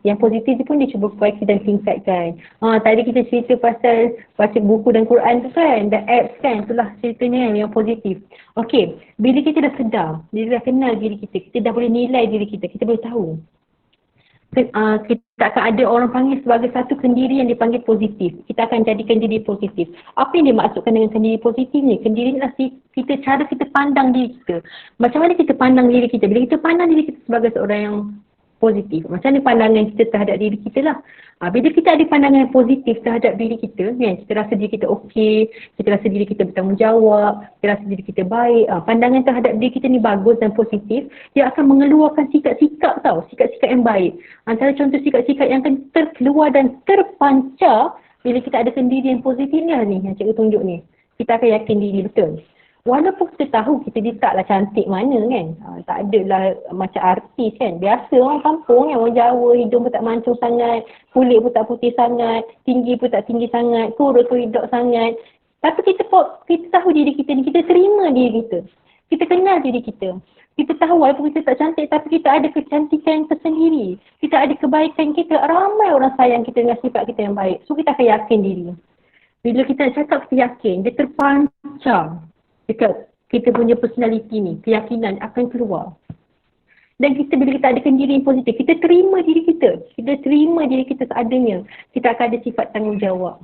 yang positif dia pun dia cuba perbaiki dan tingkatkan. Tadi kita cerita pasal baca buku dan Quran tu kan, the apps kan, itulah ceritanya yang positif. Okay, bila kita dah sedar, bila dah kenal diri kita dah boleh nilai diri kita boleh tahu. Kita akan ada orang panggil sebagai satu kendiri yang dipanggil positif. Kita akan jadikan diri positif. Apa yang dimaksudkan dengan kendiri positif ni? Kendiri ni adalah kita, cara kita pandang diri kita. Macam mana kita pandang diri kita? Bila kita pandang diri kita sebagai seorang yang positif, macam mana pandangan kita terhadap diri kita lah. Bila kita ada pandangan yang positif terhadap diri kita, kan, kita rasa diri kita okey, kita rasa diri kita bertanggungjawab, kita rasa diri kita baik, pandangan terhadap diri kita ni bagus dan positif, dia akan mengeluarkan sikap-sikap tau, sikap-sikap yang baik. Antara contoh sikap-sikap yang akan terkeluar dan terpancar bila kita ada kendiri yang positif ni lah ni, yang cikgu tunjuk ni. Kita akan yakin diri betul. Walaupun kita tahu kita ni taklah cantik mana kan. Tak adalah macam artis kan. Biasa orang kampung kan, orang Jawa, hidung pun tak mancung sangat, kulit pun tak putih sangat, tinggi pun tak tinggi sangat, kurus pun hidup sangat. Tapi kita tahu diri kita ni, kita terima diri kita. Kita kenal diri kita. Kita tahu walaupun kita tak cantik tapi kita ada kecantikan tersendiri. Kita ada kebaikan kita. Ramai orang sayang kita dengan sifat kita yang baik. So kita akan yakin diri. Bila kita cakap kita yakin, dia terpancar dekat kita punya personality ni, keyakinan akan keluar. Dan bila kita ada kendiri yang positif, kita terima diri kita. Kita terima diri kita seadanya. Kita akan ada sifat tanggungjawab.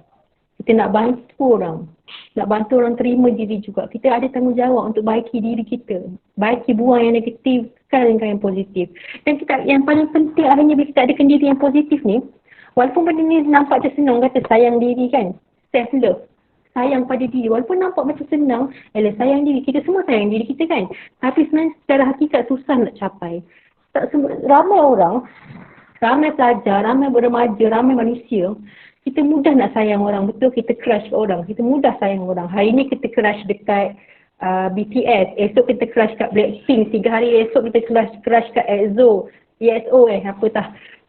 Kita nak bantu orang. Nak bantu orang terima diri juga. Kita ada tanggungjawab untuk baiki diri kita. Baiki, buang yang negatif, dengan yang positif. Dan kita, yang paling penting akhirnya bila kita ada kendiri yang positif ni, walaupun benda ni nampak macam senang, kata sayang diri kan, self-love. Sayang pada diri, walaupun nampak macam senang, sayang diri, kita semua sayang diri kita kan. Tapi sebenarnya secara hakikat susah nak capai. Ramai orang, ramai pelajar, ramai remaja, ramai manusia, kita mudah nak sayang orang, betul, kita crush kat orang, kita mudah sayang orang. Hari ni kita crush dekat BTS, esok kita crush kat Blackpink, 3 hari esok kita crush kat EXO,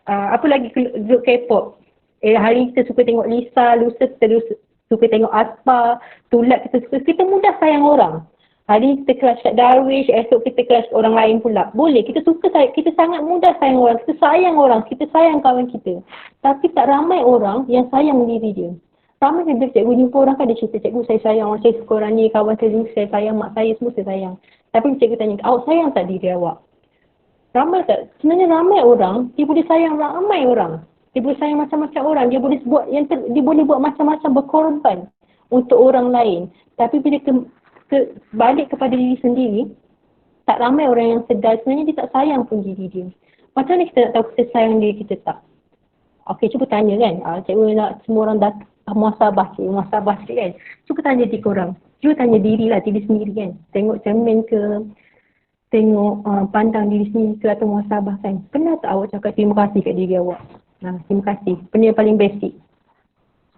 apa lagi grup K-pop. Hari ni kita suka tengok Lisa, lusa kita suka tengok Aspa, Tulat kita mudah sayang orang. Hari ni kita crush kat Darwish, esok kita crush kat orang lain pula. Boleh, kita sangat mudah sayang orang, kita sayang kawan kita. Tapi tak ramai orang yang sayang diri dia. Ramai bila cikgu jumpa orang kan dia cerita, cikgu saya sayang orang, saya suka orang ni, kawan saya sayang, mak saya semua saya sayang. Tapi cikgu tanya, awak sayang tak diri awak? Ramai tak? Sebenarnya ramai orang, dia boleh sayang ramai orang. Dia boleh sayang macam-macam orang, dia boleh buat macam-macam, berkorban untuk orang lain. Tapi bila balik kepada diri sendiri, tak ramai orang yang sedar sebenarnya dia tak sayang pun diri dia. Macam mana kita nak tahu kita sayang diri kita tak? Okey, cuba tanya kan. Cikgu nak semua orang muhasabah sikit kan. Cuba tanya diri korang. Cuba tanya diri sendiri kan. Tengok cermin ke, tengok pandang diri sendiri ke atau muhasabah kan. Pernah tak awak cakap terima kasih kat diri awak? Terima kasih. Benda yang paling basic.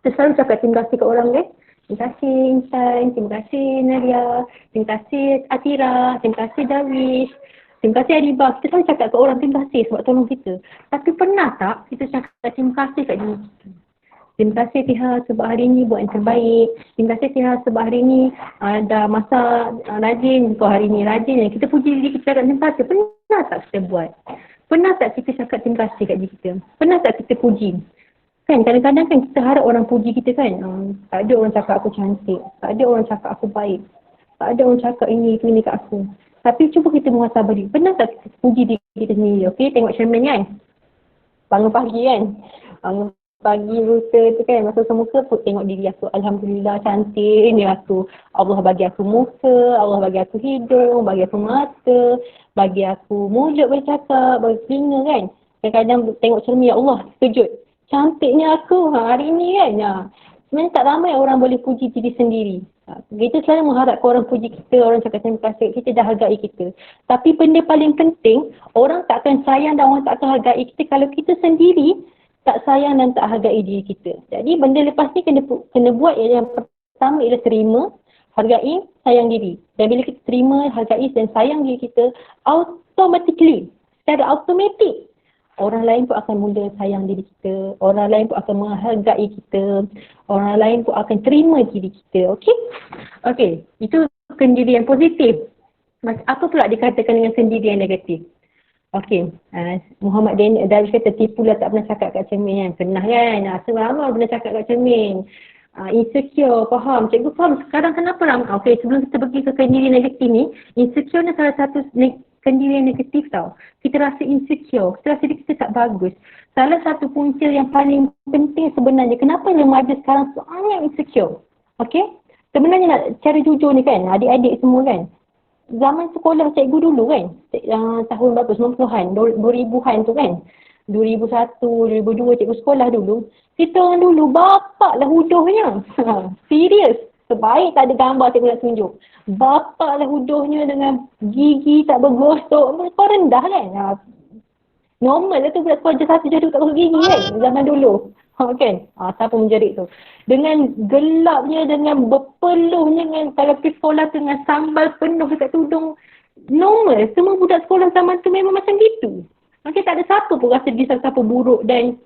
Kita selalu cakap terima kasih kat orang kan. Terima kasih Intan, terima kasih Nadia, terima kasih Atira, terima kasih Darwish, terima kasih Adibah. Kita selalu cakap kat orang terima kasih sebab tolong kita. Tapi pernah tak kita cakap terima kasih kat diri kita? Terima kasih Tiha sebab hari ni buat yang terbaik. Terima kasih Tiha sebab hari ni dah masak rajin. Kau hari ni rajin. Kita puji diri kita cakap terima kasih. Pernah tak kita buat? Pernah tak kita cakap terima kasih kat diri kita? Pernah tak kita puji? Kan kadang-kadang kan kita harap orang puji kita kan. Tak ada orang cakap aku cantik. Tak ada orang cakap aku baik. Tak ada orang cakap ini kat aku. Tapi cuba kita muhasabah diri. Pernah tak kita puji diri kita sendiri? Okey, tengok cermin kan. Bangun pagi kan. Bangun pagi buta tu kan. Masuk muka pun tengok diri aku. Alhamdulillah cantik ni aku. Allah bagi aku muka. Allah bagi aku hidung. Bagi aku mata. Bagi aku mulut boleh cakap. Bagi telinga kan. Kadang-kadang tengok cermin, ya Allah terkejut. Cantiknya aku hari ni kan. Sebenarnya tak ramai orang boleh puji diri sendiri. Kita selalu mengharapkan orang puji kita, orang cakap terima kasih, kita dah hargai kita. Tapi benda paling penting, orang tak akan sayang dan orang tak akan hargai kita kalau kita sendiri tak sayang dan tak hargai diri kita. Jadi benda lepas ni kena buat yang pertama ialah terima. hargai, sayang diri. Dan bila kita terima, hargai dan sayang diri kita, automatically, secara automatik, orang lain pun akan mula sayang diri kita, orang lain pun akan menghargai kita, orang lain pun akan terima diri kita. Okey? Okey, itu kendiri yang positif. Apa pula dikatakan dengan sendiri yang negatif? Okey, Muhammad Daniel kata tipulah tak pernah cakap kat cermin kan. Pernah kan? Semua pernah cakap kat cermin. Insecure, faham? Cikgu faham sekarang kenapa ramai. Okey, sebelum kita pergi ke kendiri negatif ni, insecure ni salah satu kendiri yang negatif tau. Kita rasa insecure, kita rasa diri kita tak bagus. Salah satu punca yang paling penting sebenarnya, kenapa remaja sekarang sangat insecure? Okey? Sebenarnya nak cara jujur ni kan, adik-adik semua kan, zaman sekolah cikgu dulu kan, tahun berapa, 90-an, 2000-an tu kan, 2001, 2002 cikgu sekolah dulu, kita orang dulu bapak lah huduhnya. Serius. Sebaik tak ada gambar cikgu nak tunjuk. Bapak lah huduhnya dengan gigi tak bergosok. Kau rendah kan? Normal lah tu budak sekolah je satu jadu tak gosok gigi kan? Zaman dulu. Kan? Siapa menjerit tu. Dengan gelapnya, dengan berpeluhnya, dengan kalau pergi sekolah tu dengan sambal penuh dekat tudung. Normal. Semua budak sekolah zaman tu memang macam gitu. Okay, tak ada siapa pun rasa dia siapa buruk dan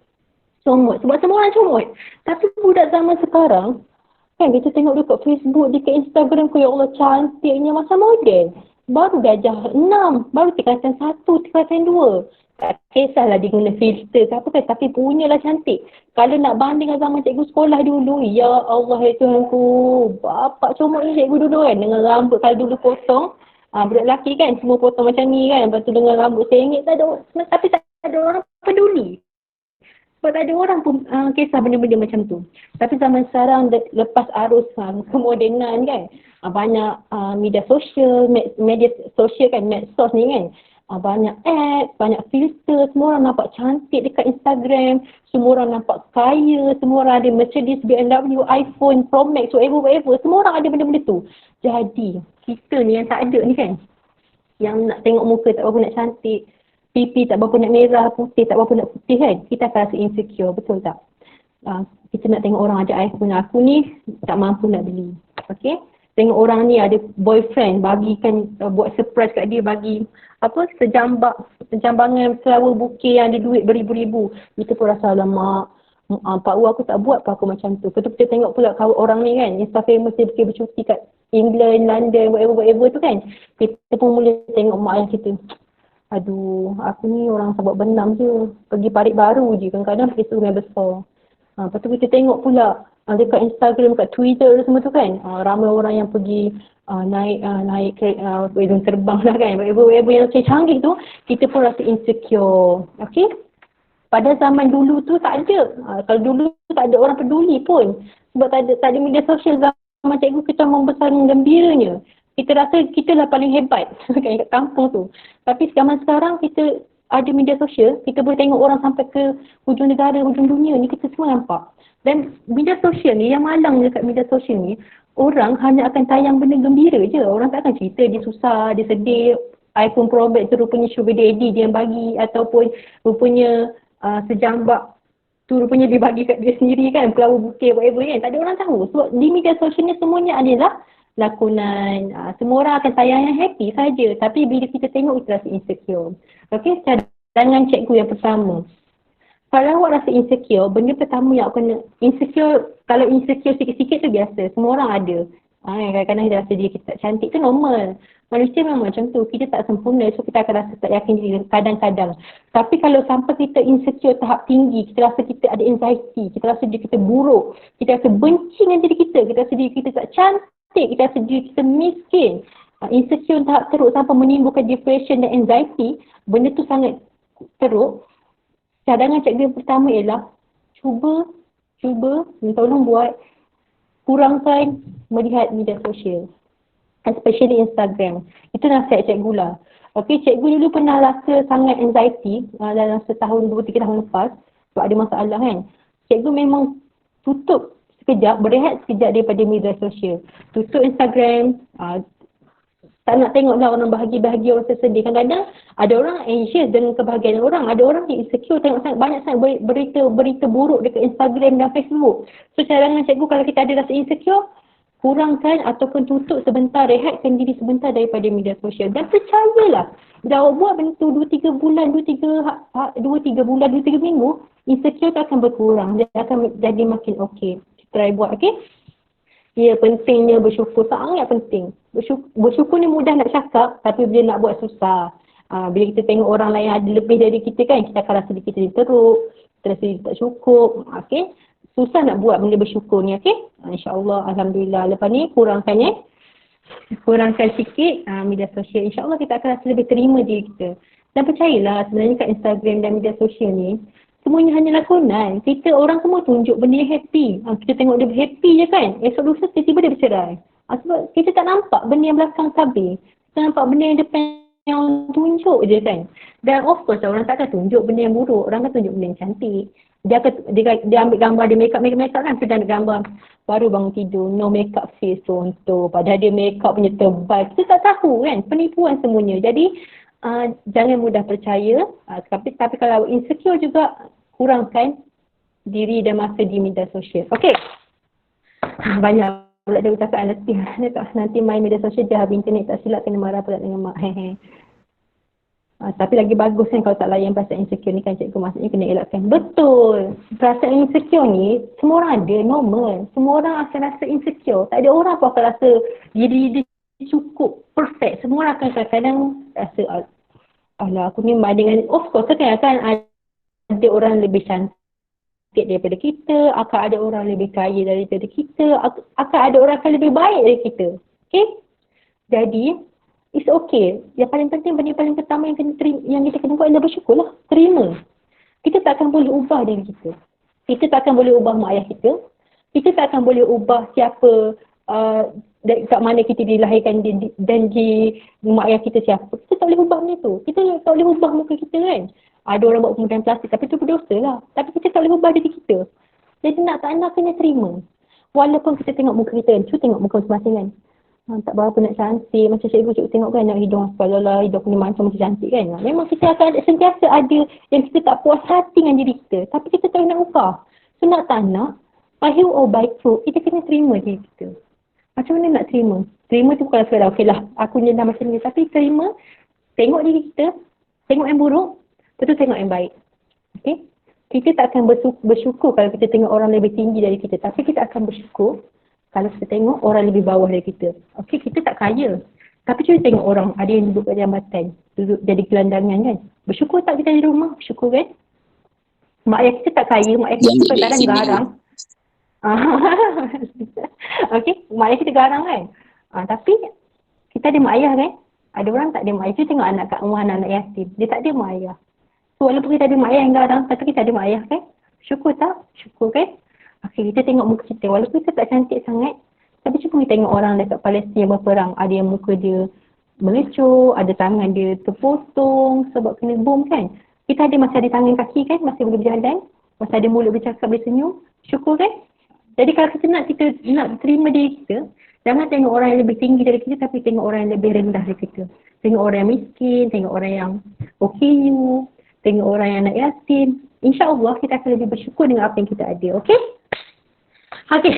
comot. Sebab semua orang comot. Tapi budak zaman sekarang, kan kita tengok dekat Facebook, dekat Instagram ku, ya Allah cantiknya masa model. Baru darjah 6, baru tingkatan 1, tingkatan 2. Tak kisahlah dia guna filter ke apa kan, tapi punyalah cantik. Kalau nak banding dengan zaman cikgu sekolah dulu, ya Allah ya Tuhanku, bapak comotnya cikgu dulu kan, dengan rambut kalau dulu potong. Budak lelaki kan, semua potong macam ni kan, lepas tu dengan rambut sengit, tapi tak ada orang peduli. Sebab tak ada orang pun kisah benda-benda macam tu. Tapi zaman sekarang lepas arus kemodenan kan, banyak media sosial kan, medsos ni kan, banyak apps, banyak filter, semua orang nampak cantik dekat Instagram, semua orang nampak kaya, semua orang ada Mercedes, BMW, iPhone, Pro Max, whatever, semua orang ada benda-benda tu. Jadi kita ni yang tak ada ni kan, yang nak tengok muka tak berapa nak cantik, pipi tak berapa nak merah, putih tak berapa nak putih kan, kita akan rasa insecure, betul tak? Kita nak tengok orang ada iPhone, aku ni tak mampu nak beli. Okay? Tengok orang ni ada boyfriend, bagikan, buat surprise kat dia, bagi sejambangan flower bouquet yang ada duit beribu-ribu. Kita pun rasa alamak, Pak Wu aku tak buat apa aku macam tu. Lepas tu kita tengok pula orang ni kan, Insta famous dia pergi bercuti kat England, London, whatever tu kan. Kita pun mula tengok mak ayah kita. Aduh, aku ni orang sabak benam je. Pergi parit baru je, kadang-kadang pergi sungai besar. Lepas tu kita tengok pula dekat Instagram, kat Twitter semua tu kan, ramai orang yang pergi naik terbang lah kan, whatever yang canggih tu, kita pun rasa insecure. Okay? Pada zaman dulu tu tak ada. Kalau dulu tak ada orang peduli pun. Sebab tak ada media sosial, zaman cikgu kita membesar gembiranya. Kita rasa kita lah paling hebat kat kampung tu. Tapi zaman sekarang kita ada media sosial, kita boleh tengok orang sampai ke hujung negara, hujung dunia ni, kita semua nampak. Dan media sosial ni, yang malang dekat media sosial ni, orang hanya akan tayang benda gembira je. Orang tak akan cerita dia susah, dia sedih, iPhone Pro Max tu rupanya sugar daddy dia yang bagi, ataupun rupanya sejambak tu rupanya dia bagi kat dia sendiri kan, flower bouquet, whatever kan. Tak ada orang tahu. Sebab di media sosial ni semuanya adalah lakonan. Semua orang akan tayang yang happy saja. Tapi bila kita tengok, kita rasa insecure. Okey, cadangan cikgu yang pertama. Kalau awak rasa insecure, benda pertama yang awak kena insecure, kalau insecure sikit-sikit tu biasa. Semua orang ada. Kadang-kadang kita rasa diri kita tak cantik tu normal. Manusia memang macam tu. Kita tak sempurna, so kita akan rasa tak yakin diri kadang-kadang. Tapi kalau sampai kita insecure tahap tinggi, kita rasa kita ada anxiety, kita rasa diri kita buruk, kita rasa benci dengan diri kita rasa diri kita tak cantik, kita rasa diri kita miskin. Insecure tahap teruk sampai menimbulkan depression dan anxiety, benda tu sangat teruk. Cadangan cikgu yang pertama ialah cuba tolong buat kurangkan melihat media sosial, especially Instagram. Itu nasihat cikgu lah. Okay, cikgu dulu pernah rasa sangat anxiety dalam setahun, 2-3 tahun lepas sebab ada masalah kan. Cikgu memang tutup sekejap, berehat sekejap daripada media sosial. Tutup Instagram, tak nak tengok lah orang bahagia-bahagia, orang tersedih. Kadang-kadang ada orang anxious dengan kebahagiaan orang. Ada orang yang insecure tengok banyak sangat berita buruk dekat Instagram dan Facebook. So cadangan cikgu kalau kita ada rasa insecure, kurangkan ataupun tutup sebentar, rehatkan diri sebentar daripada media sosial. Dan percayalah, dah awak buat benda tu 2-3 bulan, 2-3 bulan, 2-3 minggu, insecure tu akan berkurang. Dia akan jadi makin okey. Try buat, okey? Ya, pentingnya bersyukur, sangat penting. Bersyukur ni mudah nak cakap, tapi bila nak buat susah. Bila kita tengok orang lain ada lebih dari kita kan, kita akan rasa diri kita teruk, kita rasa diri tak cukup. Okay? Susah nak buat benda bersyukur ni, okay? InsyaAllah, Alhamdulillah. Lepas ni kurangkan kurangkan sikit media sosial. InsyaAllah kita akan rasa lebih terima diri kita. Dan percayalah, sebenarnya kat Instagram dan media sosial ni, semuanya hanya lakonan. Kita orang semua tunjuk benda yang happy. Kita tengok dia happy je kan. Esok lusa tiba-tiba dia bercerai. Sebab kita tak nampak benda yang belakang tabir. Kita nampak benda yang depan yang tunjuk je kan. Dan of course orang tak akan tunjuk benda yang buruk. Orang akan tunjuk benda yang cantik. Dia ambil gambar, dia make up kan. Sudah ambil gambar baru bangun tidur, no make up face contoh. Padahal dia make up punya tebal. Kita tak tahu kan. Penipuan semuanya. Jadi jangan mudah percaya. Tapi kalau insecure juga, kurangkan diri dan masa di media sosial. Okey. Banyak pula dia ucapkan letih. Nanti main media sosial je habis internet tak silap kena marah pula dengan mak. Tapi lagi bagus kan kalau tak layan perasaan insecure ni kan cikgu, maksudnya kena elakkan. Betul. Perasaan insecure ni semua orang ada, normal. Semua orang akan rasa insecure. Tak ada orang pun akan rasa diri dia cukup perfect. Semua orang akan kadang-kadang rasa alah aku ni main dengan, of course kan ada orang lebih cantik daripada kita, akan ada orang lebih kaya daripada kita, akan ada orang akan lebih baik dari kita. Okay? Jadi, it's okay. Yang paling penting, benda paling pertama yang kita kena buat adalah bersyukurlah. Terima. Kita tak akan boleh ubah diri kita. Kita tak akan boleh ubah mak ayah kita. Kita tak akan boleh ubah siapa, kat mana kita dilahirkan dan di mak ayah kita siapa. Kita tak boleh ubah benda tu. Kita tak boleh ubah muka kita kan. Ada orang buat kemudian plastik tapi tu berdosa lah. Tapi kita tak boleh ubah diri kita. Jadi nak tak nak kena terima. Walaupun kita tengok muka kita kan. Cuba tengok muka masing-masing kan. Tak berapa nak cantik. Macam cikgu tengok kan nak hidung sekolah lah. Hidung punya macam cantik kan. Memang kita akan sentiasa ada yang kita tak puas hati dengan diri kita. Tapi kita tak nak ubah. So nak tak nak, pahit or baik tu, kita kena terima diri kita. Macam mana nak terima? Terima tu bukanlah sekadar, okey lah aku ni dah macam ni. Tapi terima, tengok diri kita, tengok yang buruk, betul tengok yang baik. Okay? Kita tak akan bersyukur kalau kita tengok orang lebih tinggi dari kita. Tapi kita akan bersyukur kalau kita tengok orang lebih bawah dari kita. Okay, kita tak kaya. Tapi cuba tengok orang, ada yang duduk kat jambatan, duduk jadi gelandangan kan. Bersyukur tak kita di rumah? Bersyukur kan? Mak ayah kita tak kaya, mak ayah kita kadang garang. Okay, mak ayah kita garang kan. Tapi kita ada mak ayah kan. Ada orang tak ada mak ayah. Kita tengok anak kat rumah anak yatim. Dia tak ada mak ayah. So, walaupun kita ada mak ayah yang garang, tapi kita ada mak ayah kan. Syukur tak? Syukur kan. Okay, kita tengok muka kita. Walaupun kita tak cantik sangat, tapi cuba kita tengok orang dekat Palestin yang berperang. Ada yang muka dia melecur, ada tangan dia terpotong sebab kena bom kan. Kita ada masih ada tangan kaki kan, masih boleh berjalan. Masih ada mulut bercakap, boleh senyum. Syukur kan. Jadi kalau kita nak terima diri kita, jangan tengok orang yang lebih tinggi dari kita, tapi tengok orang yang lebih rendah dari kita. Tengok orang yang miskin, tengok orang yang OKU, tengok orang yang anak yatim. InsyaAllah kita akan lebih bersyukur dengan apa yang kita ada. Okay? Okay.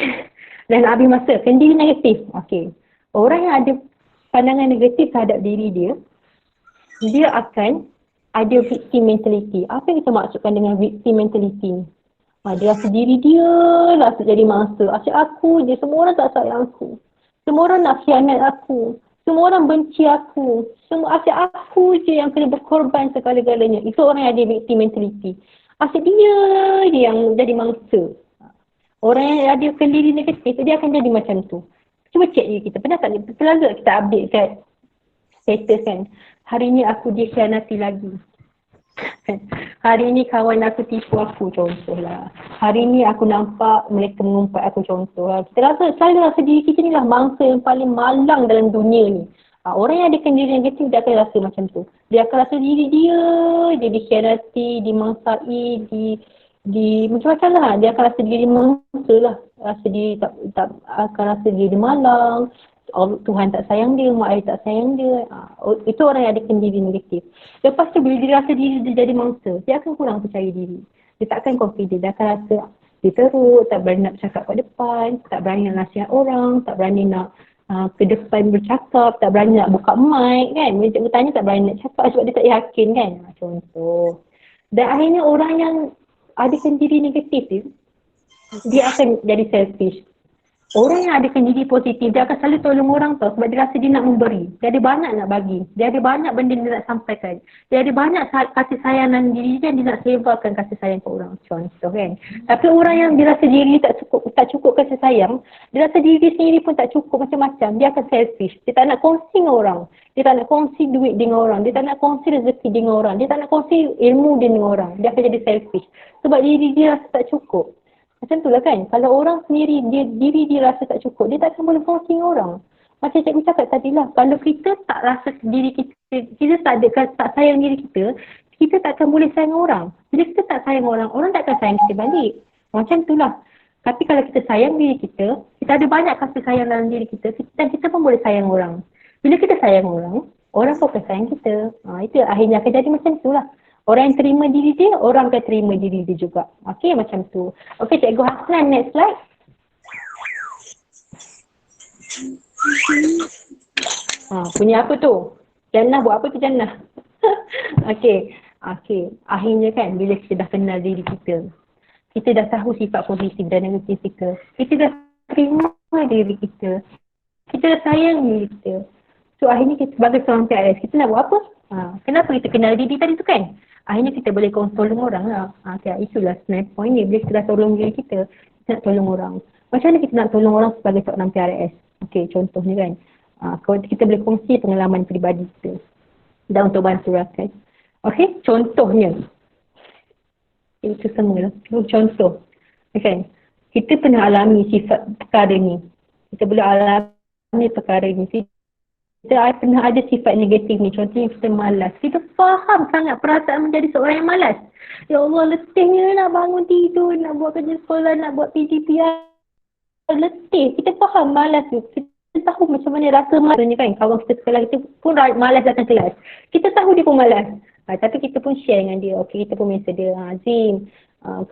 Dan habis masa, diri negatif. Okay. Orang yang ada pandangan negatif terhadap diri dia, dia akan ada victim mentality. Apa yang kita maksudkan dengan victim mentality ni? Dia rasa diri dia lah jadi mangsa. Asyik aku je, semua orang tak sayang aku. Semua orang nak khianat aku. Semua orang benci aku. Asyik aku je yang kena berkorban segala-galanya. Itu orang yang ada victim mentality. Asyik dia yang jadi mangsa. Orang yang ada diri negatif, dia akan jadi macam tu. Cuba cek diri kita. Pernah tak kita update kat status kan? Hari ni aku dikhianati lagi. Hari ni kawan aku tipu aku contohlah. Hari ni aku nampak mereka mengumpat aku contohlah. Kita selalu rasa diri kita ni lah mangsa yang paling malang dalam dunia ni. Orang yang ada diri negatif dia akan rasa macam tu. Dia akan rasa diri dia dikhianati, dimangsai, macam-macam lah. Dia akan rasa diri mangsa lah. Rasa diri tak akan rasa diri malang. Tuhan tak sayang dia, mak ayah tak sayang dia. Itu orang yang ada diri negatif. Lepas tu bila dia rasa diri dia jadi mangsa, dia akan kurang percaya diri. Dia tak akan confident. Dia akan rasa diteruk, tak berani nak bercakap kat depan, tak berani nak nasihat orang, tak berani nak ke depan bercakap, tak berani nak buka mic kan. Bila cikgu tanya tak berani nak cakap sebab dia tak yakin kan. Contoh. Dan akhirnya orang yang adakan diri negatif tu, dia akan jadi selfish. Orang yang adakan diri positif, dia akan selalu tolong orang tau sebab dia rasa dia nak memberi. Dia ada banyak nak bagi. Dia ada banyak benda dia nak sampaikan. Dia ada banyak kasih sayang dalam diri dia, dia nak sebarkan kasih sayang ke orang. Contoh kan. Tapi orang yang dia rasa diri tak cukup kasih sayang, dia rasa diri dia sendiri pun tak cukup macam-macam. Dia akan selfish. Dia tak nak kongsi dengan orang. Dia tak nak kongsi duit dengan orang. Dia tak nak kongsi rezeki dengan orang. Dia tak nak kongsi ilmu dia dengan orang. Dia akan jadi selfish. Sebab diri dia rasa tak cukup. Macam tu lah kan, kalau orang sendiri, diri dia rasa tak cukup, dia tak akan boleh kongsi dengan orang. Macam cikgu cakap tadi lah, kalau kita tak rasa diri kita tak sayang diri kita tak akan boleh sayang orang. Bila kita tak sayang orang, orang tak akan sayang kita balik. Macam tu lah. Tapi kalau kita sayang diri kita ada banyak kasih sayang dalam diri kita dan kita pun boleh sayang orang. Bila kita sayang orang pun akan sayang kita. Itu akhirnya akan jadi macam tu lah. Orang yang terima diri dia, orang akan terima diri dia juga. Okey, macam tu. Okey, Cikgu Hasnan, next slide. Punya apa tu? Jannah buat apa tu Jannah? Okey. Akhirnya kan, bila kita dah kenal diri kita dah tahu sifat positif dan negatif kita dah terima diri kita dah sayang diri kita. So akhirnya kita sebagai seorang PRS, kita nak buat apa? Kenapa kita kenal diri tadi tu kan? Akhirnya kita boleh tolong orang lah. Itulah sebenarnya point ni. Bila kita dah tolong diri kita nak tolong orang. Macam mana kita nak tolong orang sebagai seorang PRS? Okey, contohnya kan. Kita boleh kongsi pengalaman peribadi kita. Dan untuk bantu rakan. Okey, contohnya. Itu semua lah. Contoh. Okay. Kita pernah alami sifat perkara ni. Kita boleh alami perkara ni. Kita pernah ada sifat negatif ni, contohnya kita malas. Kita faham sangat perasaan menjadi seorang yang malas. Ya Allah, letihnya nak bangun tidur, nak buat kerja sekolah, nak buat PTPR. Letih, kita faham malas tu. Kita tahu macam mana rasa malas ni kan. Kawan kita sekolah kita pun malas datang kelas. Kita tahu dia pun malas. Tapi kita pun share dengan dia. Okey, kita pun mesej dia, Azim,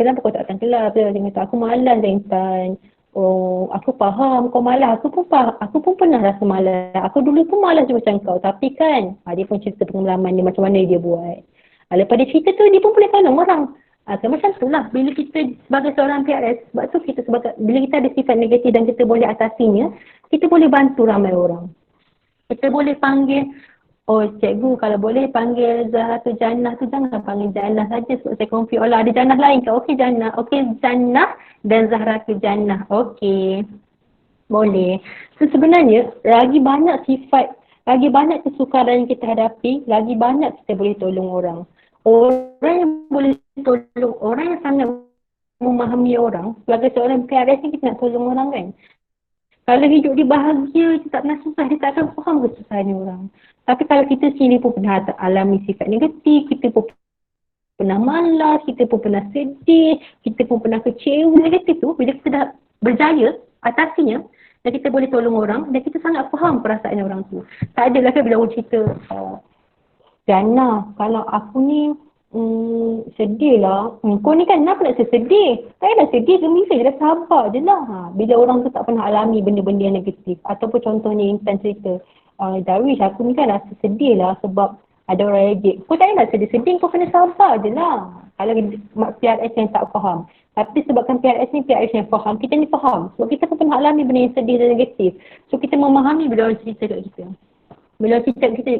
kenapa kau tak datang kelas? Dia kata, aku malas Intan. Oh, aku faham kau malas. Aku pun pernah rasa malas. Aku dulu pun malas macam kau. Tapi kan, dia pun cerita pengalaman dia macam mana dia buat. Lepas dia cerita tu, dia pun boleh tolong orang. Macam tu lah. Bila kita sebagai seorang PRS, sebab tu bila kita ada sifat negatif dan kita boleh atasinya, kita boleh bantu ramai orang. Kita boleh panggil, oh cikgu kalau boleh panggil Zahra tu Jannah tu, jangan panggil Jannah saja sebab saya confuse. Allah ada Jannah lain ke? Okey Jannah. Okey Jannah dan Zahra tu Jannah. Okey. Boleh. So sebenarnya lagi banyak sifat, lagi banyak kesukaran yang kita hadapi, lagi banyak kita boleh tolong orang. Orang yang boleh tolong, orang yang sangat memahami orang, sebagai seorang PRS ni kita nak tolong orang kan. Kalau hidup dia bahagia, dia tak pernah susah, dia tak akan faham kesusahan orang. Tapi kalau kita sendiri pun pernah alami sifat negatif, kita pun pernah malas, kita pun pernah sedih, kita pun pernah kecewa negatif tu, bila kita dah berjaya atasinya dan kita boleh tolong orang dan kita sangat faham perasaan orang tu. Tak adalah kan bila orang cerita, Jannah, kalau aku ni sedih lah. Kau ni kan kenapa nak sedih? Tak payah sedih, gembira je dah, sabar je lah. Bila orang tu tak pernah alami benda-benda yang negatif. Ataupun contohnya Intan cerita, Darwish aku ni kan rasa sedih lah sebab ada orang reject. Kau tak payah nak sedih-sedih, kau kena sabar je lah. Kalau PRS yang tak faham. Tapi sebabkan PRS ni PRS yang faham, kita ni faham. Sebab kita pun pernah alami benda yang sedih dan negatif. So kita memahami bila orang cerita kat kita. Bila cerita kita,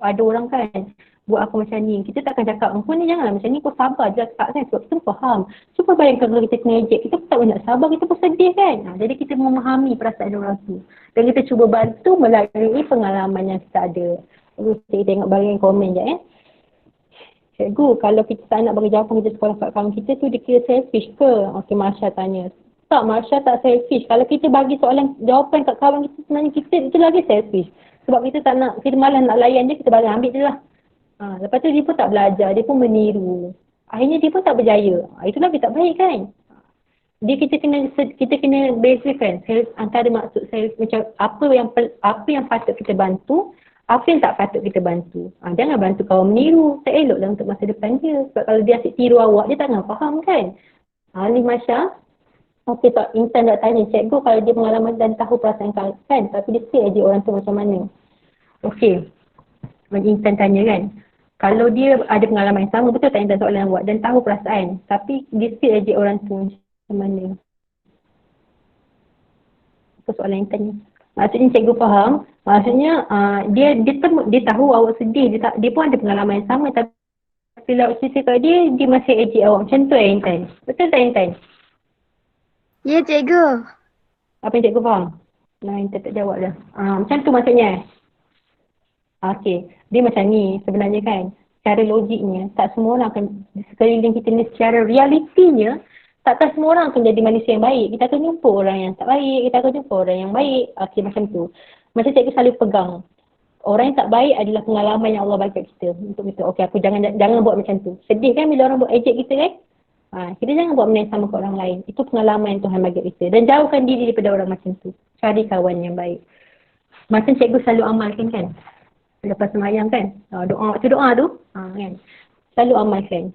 ada orang kan buat aku macam ni, kita takkan cakap, kau ni janganlah macam ni, kau sabar je tak kan, sebab kita faham. Cuba bayangkan kalau kita kena ejek, kita pun tak nak sabar, kita pun sedih kan. Jadi kita memahami perasaan orang tu dan kita cuba bantu melalui pengalaman yang kita ada. Saya tengok bagian komen je Cikgu, kalau kita tak nak bagi jawapan kerja sekolah kat kawan kita tu, dia kira selfish ke? Okey, Marsha tanya. Tak, Marsha tak selfish. Kalau kita bagi jawapan kat kawan kita, sebenarnya kita itu lagi selfish. Sebab kita tak nak, kita malas nak layan je, kita bagi ambil je lah. Lepas tu dia pun tak belajar, dia pun meniru. Akhirnya dia pun tak berjaya. Itu lagi tak baik kan? Kita kena bezakan antara maksud self, macam apa yang patut kita bantu, apa yang tak patut kita bantu. Jangan bantu kawan meniru. Tak elok lah untuk masa depan dia. Sebab kalau dia asyik tiru awak, dia tak akan faham kan? Ni Masya, Okey, tak Intan nak tanya cikgu kalau dia pengalaman dan tahu perasaan kan, tapi dia still ejek orang tu macam mana? Okey, Intan tanya kan, kalau dia ada pengalaman yang sama, betul tak Intan soalan yang buat, dan tahu perasaan, tapi dia still ejek orang tu macam mana? Apa soalan Intan ni? Maksudnya cikgu faham, maksudnya dia tahu awak sedih, dia pun ada pengalaman yang sama, tapi bila awak cerita kat dia masih ejek awak. Macam tu Intan? Betul tak Intan? Ya, cikgu. Apa yang cikgu faham? Nah, Intan tak jawab dah. Macam tu maksudnya. Okey, dia macam ni sebenarnya kan. Secara logiknya, tak semua orang akan di sekeliling kita ni, secara realitinya, takkan semua orang akan jadi manusia yang baik. Kita akan jumpa orang yang tak baik, kita akan jumpa orang yang baik. Okey, macam tu. Macam cikgu selalu pegang. Orang yang tak baik adalah pengalaman yang Allah bagi kat kita. Untuk kita, okey aku jangan buat macam tu. Sedih kan bila orang buat ejek kita kan? Kita jangan buat benda yang sama ke orang lain. Itu pengalaman yang Tuhan bagi kita. Dan jauhkan diri daripada orang macam tu. Cari kawan yang baik. Macam cikgu selalu amalkan kan? Lepas sembahyang kan? Waktu doa tu kan? Selalu amalkan.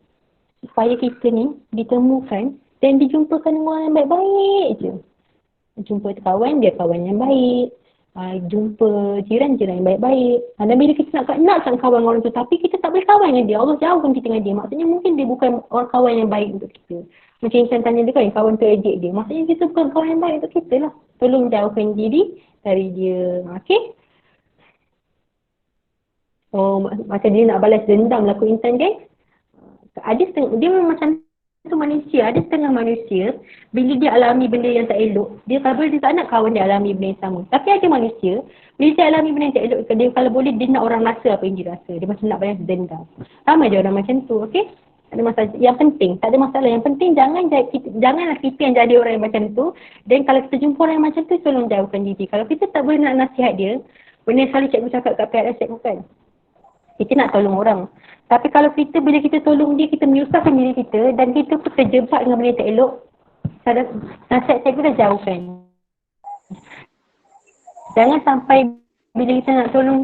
Supaya kita ni ditemukan dan dijumpakan dengan orang yang baik-baik je. Jumpa kawan, dia kawan yang baik. Jumpa jiran-jiran yang baik-baik. Dan bila kita nak kawan orang tu, tapi kita tak boleh kawan dengan dia, Allah jauhkan kita dengan dia. Maksudnya mungkin dia bukan orang kawan yang baik untuk kita. Macam Intan tanya dia kan, kawan tu ejek dia. Maksudnya kita bukan kawan yang baik untuk kita lah. Tolong jauhkan diri dari dia. Okey? Macam dia nak balas dendam laku Intan kan? Ada setengah, dia memang macam tu manusia. Ada setengah manusia, bila dia alami benda yang tak elok, dia tak nak kawan dia alami benda yang sama. Tapi ada manusia, bila dia alami benda yang tak elok, dia kalau boleh dia nak orang rasa apa yang dia rasa. Dia macam nak balas dendam. Ramai je orang macam tu, okey? Tak ada masalah. Yang penting, tak ada masalah. Yang penting janganlah kita yang jadi orang yang macam tu. Dan kalau kita jumpa orang yang macam tu, tolong jauhkan diri. Kalau kita tak boleh nak nasihat dia, benda yang selalu cikgu cakap kat PRS cikgu kan, kita nak tolong orang. Tapi kalau bila kita tolong dia, kita menyusahkan diri kita dan kita pun terjebak dengan benda yang tak elok, nasihat cikgu dah jauhkan. Jangan sampai bila kita nak tolong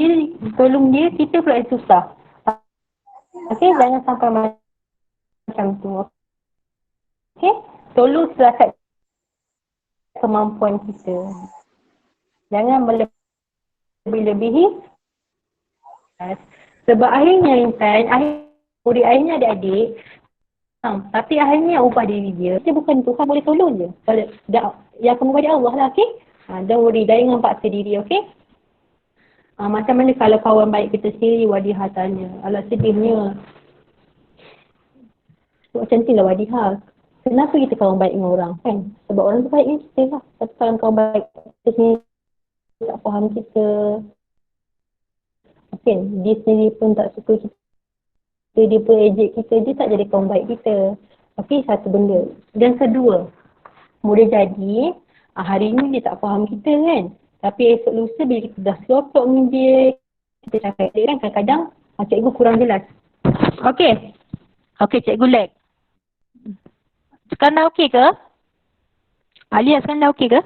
dia, kita pula yang susah. Okey, jangan sampai macam tu. Okey, tolong selakat kemampuan kita. Jangan melebih-lebihi. Sebab akhirnya Intan, akhirnya adik-adik, tapi akhirnya ubah diri dia. Dia bukan Tuhan boleh tolong je. Yang akan ubah Allah lah, okey? Don't worry, jangan paksa diri, okey? Macam mana kalau kawan baik kita sendiri, Wadihah tanya. Alah sedihnya. Macam tu lah Wadihah. Kenapa kita kawan baik dengan orang kan? Sebab orang tu baik dengan kita lah. Tapi kalau kawan baik kita sendiri, tak faham kita. Mungkin dia sendiri pun tak suka kita, dia pun ejek kita, dia tak jadi kawan baik kita. Okey, satu benda. Dan kedua, boleh jadi hari ni dia tak faham kita kan, tapi esok lusa bila kita dah selotok dengan dia, kita cakap dia kan kadang-kadang cikgu kurang jelas. Okey, cikgu lag. Sekarang dah okey ke? Alia sekarang dah okey ke?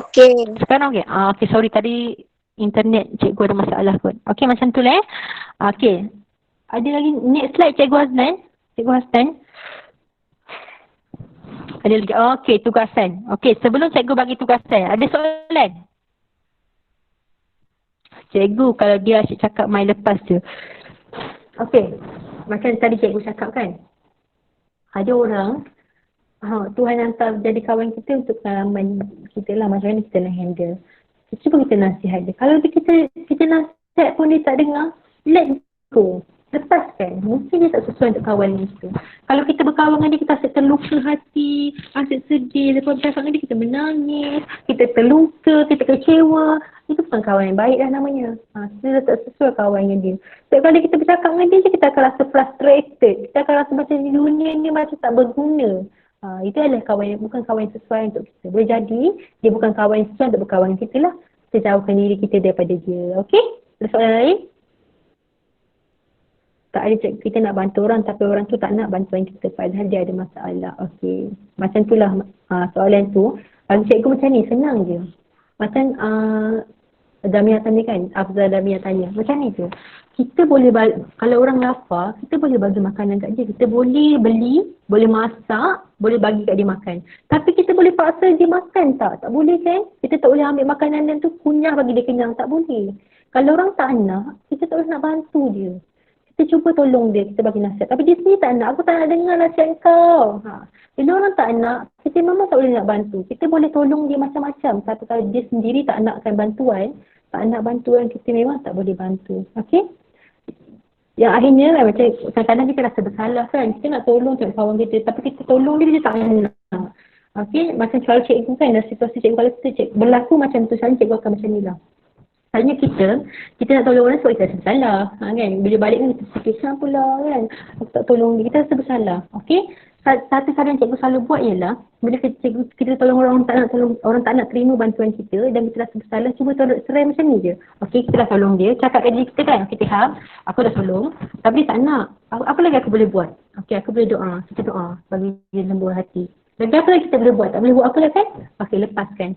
Okey. Sekarang okey? Okey, sorry tadi internet cikgu ada masalah kot. Okey, macam tu lah Okey. Ada lagi next slide Cikgu Hasnan. Cikgu Hasnan. Ada lagi. Okey, tugasan. Okey, sebelum cikgu bagi tugasan, ada soalan? Cikgu kalau dia asyik cakap main lepas je. Okey. Macam tadi cikgu cakap kan. Ada orang Tuhan hantar jadi kawan kita untuk pengalaman kita lah, macam mana kita nak handle. Cuba kita nasihat dia. Kalau kita nasihat pun dia tak dengar, let go. Lepaskan. Mungkin dia tak sesuai untuk kawan kita. Kalau kita berkawan dengan dia, kita asyik terluka hati, asyik sedih. Lepas bercakap dengan dia, kita menangis, kita terluka, kita kecewa. Itu bukan kawan yang baik lah namanya. Kita tak sesuai kawan dengan dia. Setiap kali kita bercakap dengan dia, kita akan rasa frustrated. Kita akan rasa macam di dunia ni macam tak berguna. Itu adalah kawan yang bukan kawan yang sesuai untuk kita. Boleh jadi dia bukan kawan yang sesuai untuk berkawan dengan kita lah. Kita jauhkan diri kita daripada dia. Okey? Ada soalan lain? Tak ada cikgu, kita nak bantu orang tapi orang tu tak nak bantuan kita padahal dia ada masalah. Okey. Macam itulah soalan tu. Bagi cikgu macam ni, senang je. Macam Damiah tanya kan, Afzal Damiah tanya. Macam ni je. Kita boleh, kalau orang lapar, kita boleh bagi makanan kat dia. Kita boleh beli, boleh masak, boleh bagi kat dia makan. Tapi kita boleh paksa dia makan tak? Tak boleh kan? Kita tak boleh ambil makanan dan tu kunyah bagi dia kenyang. Tak boleh. Kalau orang tak nak, kita tak boleh nak bantu dia. Kita cuba tolong dia, kita bagi nasihat. Tapi dia sendiri tak nak, aku tak nak dengar nasihat kau. Bila orang tak nak, kita memang tak boleh nak bantu. Kita boleh tolong dia macam-macam. Tapi kalau dia sendiri tak nakkan bantuan, tak nak bantuan, kita memang tak boleh bantu. Okey? Yang akhirnya macam kadang-kadang kita rasa bersalah kan. Kita nak tolong kawan kita, tapi kita tolong dia tak nak. Okey? Macam cara cikgu kan, dalam situasi cikgu, kalau kita berlaku macam tu, selalu cikgu akan macam ni lah. Selalunya kita nak tolong orang sebab kita rasa bersalah. Kan? Bila balik kan kita fikir pula kan. Aku tak tolong dia, kita rasa bersalah. Okey? Satu cara yang cikgu selalu buat ialah bila kita tolong orang tak nak terima bantuan kita dan kita rasa bersalah, cuba tolong serai macam ni je. Okey, kita dah tolong dia, cakap kat diri kita kan, okey Ham, aku dah tolong, tapi dia tak nak. Apa lagi aku boleh buat? Okey, aku boleh doa, kita doa bagi dia lembut hati. Lagi apa lagi kita boleh buat? Tak boleh buat apa lagi kan? Okey, lepaskan.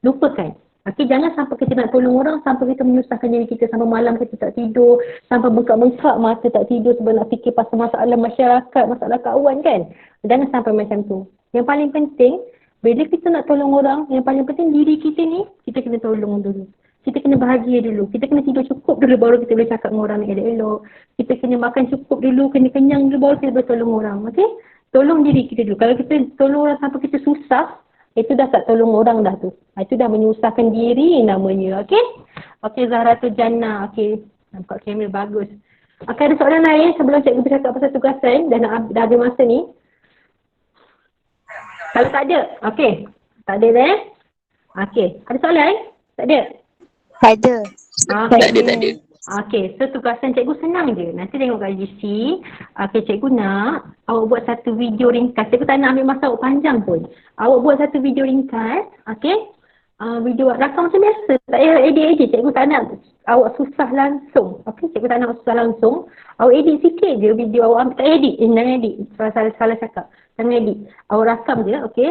Lupakan. Okey, jangan sampai kita nak tolong orang sampai kita menyusahkan diri kita, sampai malam kita tak tidur, sampai bengkak-bengkak mata tak tidur sebab nak fikir pasal masalah masyarakat, masalah kawan kan. Jangan sampai macam tu. Yang paling penting, bila kita nak tolong orang, yang paling penting diri kita ni, kita kena tolong dulu. Kita kena bahagia dulu. Kita kena tidur cukup dulu baru kita boleh cakap dengan orang yang elok-elok. Kita kena makan cukup dulu, kena kenyang dulu baru kita boleh tolong orang. Okey? Tolong diri kita dulu. Kalau kita tolong orang sampai kita susah, itu dah tak tolong orang dah tu. Itu dah menyusahkan diri namanya. Okey? Okey, Zahratul Jannah. Okey. Nampak kamera bagus. Okey, ada soalan lain sebelum cikgu bercakap pasal tugasan dah ada masa ni? Kalau tak ada, okey. Tak ada dah. Okey. Ada soalan? Tak ada? Tak ada. Tak ada. Okey, so tugasan cikgu senang je. Nanti tengok kat GC. Okey, cikgu nak awak buat satu video ringkas. Cikgu tak nak ambil masa awak panjang pun. Awak buat satu video ringkas. Okey. Video rakam macam biasa. Tak payah edit-edit. Cikgu tak nak awak susah langsung. Okey, cikgu tak nak awak susah langsung. Awak edit sikit je video awak ambil. Tak edit. Jangan edit. Salah cakap. Jangan edit. Awak rakam je. Okey.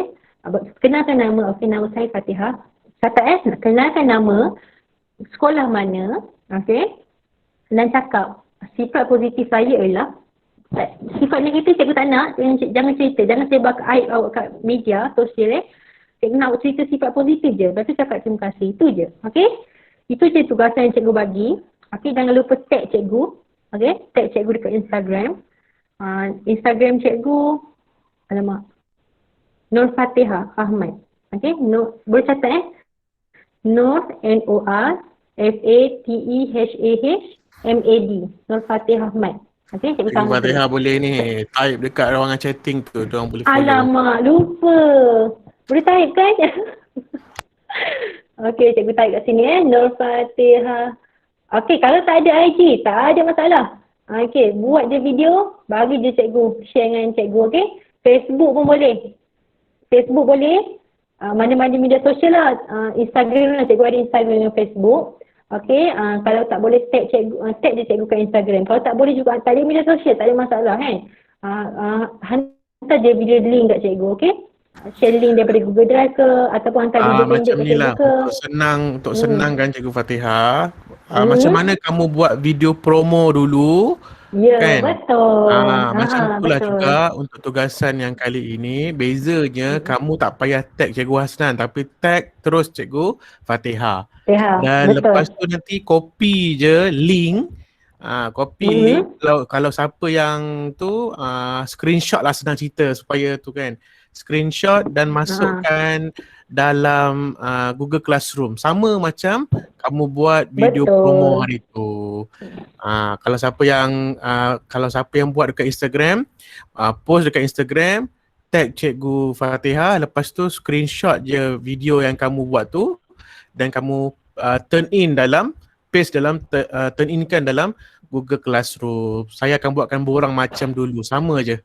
Kenalkan nama. Okey, nama saya Fatihah. Kata kenalkan nama, sekolah mana. Okey. Dan cakap sifat positif saya ialah, sifat negatif cikgu tak nak, jangan cerita, jangan sebar aib awak kat media sosial. Cikgu nak cerita sifat positif je, lepas tu cakap terima kasih, itu je. Okey, itu je tugasan yang cikgu bagi. Okey, jangan lupa tag cikgu. Okey, tag cikgu dekat Instagram. Instagram cikgu, alamak, Nur Fatihah Ahmad. Okey, boleh catat Nur N-O-R F-A-T-E-H-A-H-M-A-D. Nur Fatihah Ahmad. Okey, cikgu Cikgu Fatihah boleh ni type dekat ruangan chatting tu, diorang boleh follow. Alamak, lupa. Boleh type kan? Okey, cikgu type kat sini Nur Fatihah. Okey, kalau tak ada IG, tak ada masalah. Okey, buat je video, bagi je cikgu, share dengan cikgu. Okey, Facebook pun boleh. Facebook boleh. Mana-mana media sosial lah. Instagram lah, cikgu ada Instagram dengan Facebook. Okey, kalau tak boleh tag cikgu, tag je cikgu kat Instagram. Kalau tak boleh juga, tak ada media sosial, tak ada masalah kan. Hantar je video link kat cikgu, okey. Share link daripada Google Drive ke, ataupun hantar video pendek kat cikgu ke. Untuk senangkan cikgu Fatihah, macam mana kamu buat video promo dulu. Ya, kan? betul. Macam itulah betul. juga untuk tugasan yang kali ini. Bezanya kamu tak payah tag Cikgu Hasnan, tapi tag terus Cikgu Fatihah. Ya, Dan betul. lepas tu nanti copy je link. Copy link. Kalau siapa yang tu screenshot lah, senang cerita supaya tu kan. Screenshot dan masukkan dalam Google Classroom. Sama macam kamu buat video Betul. promo hari tu. Kalau siapa yang buat dekat Instagram, post dekat Instagram, tag Cikgu Fatihah, lepas tu screenshot je video yang kamu buat tu dan kamu turn in kan dalam Google Classroom. Saya akan buatkan borang macam dulu, sama je.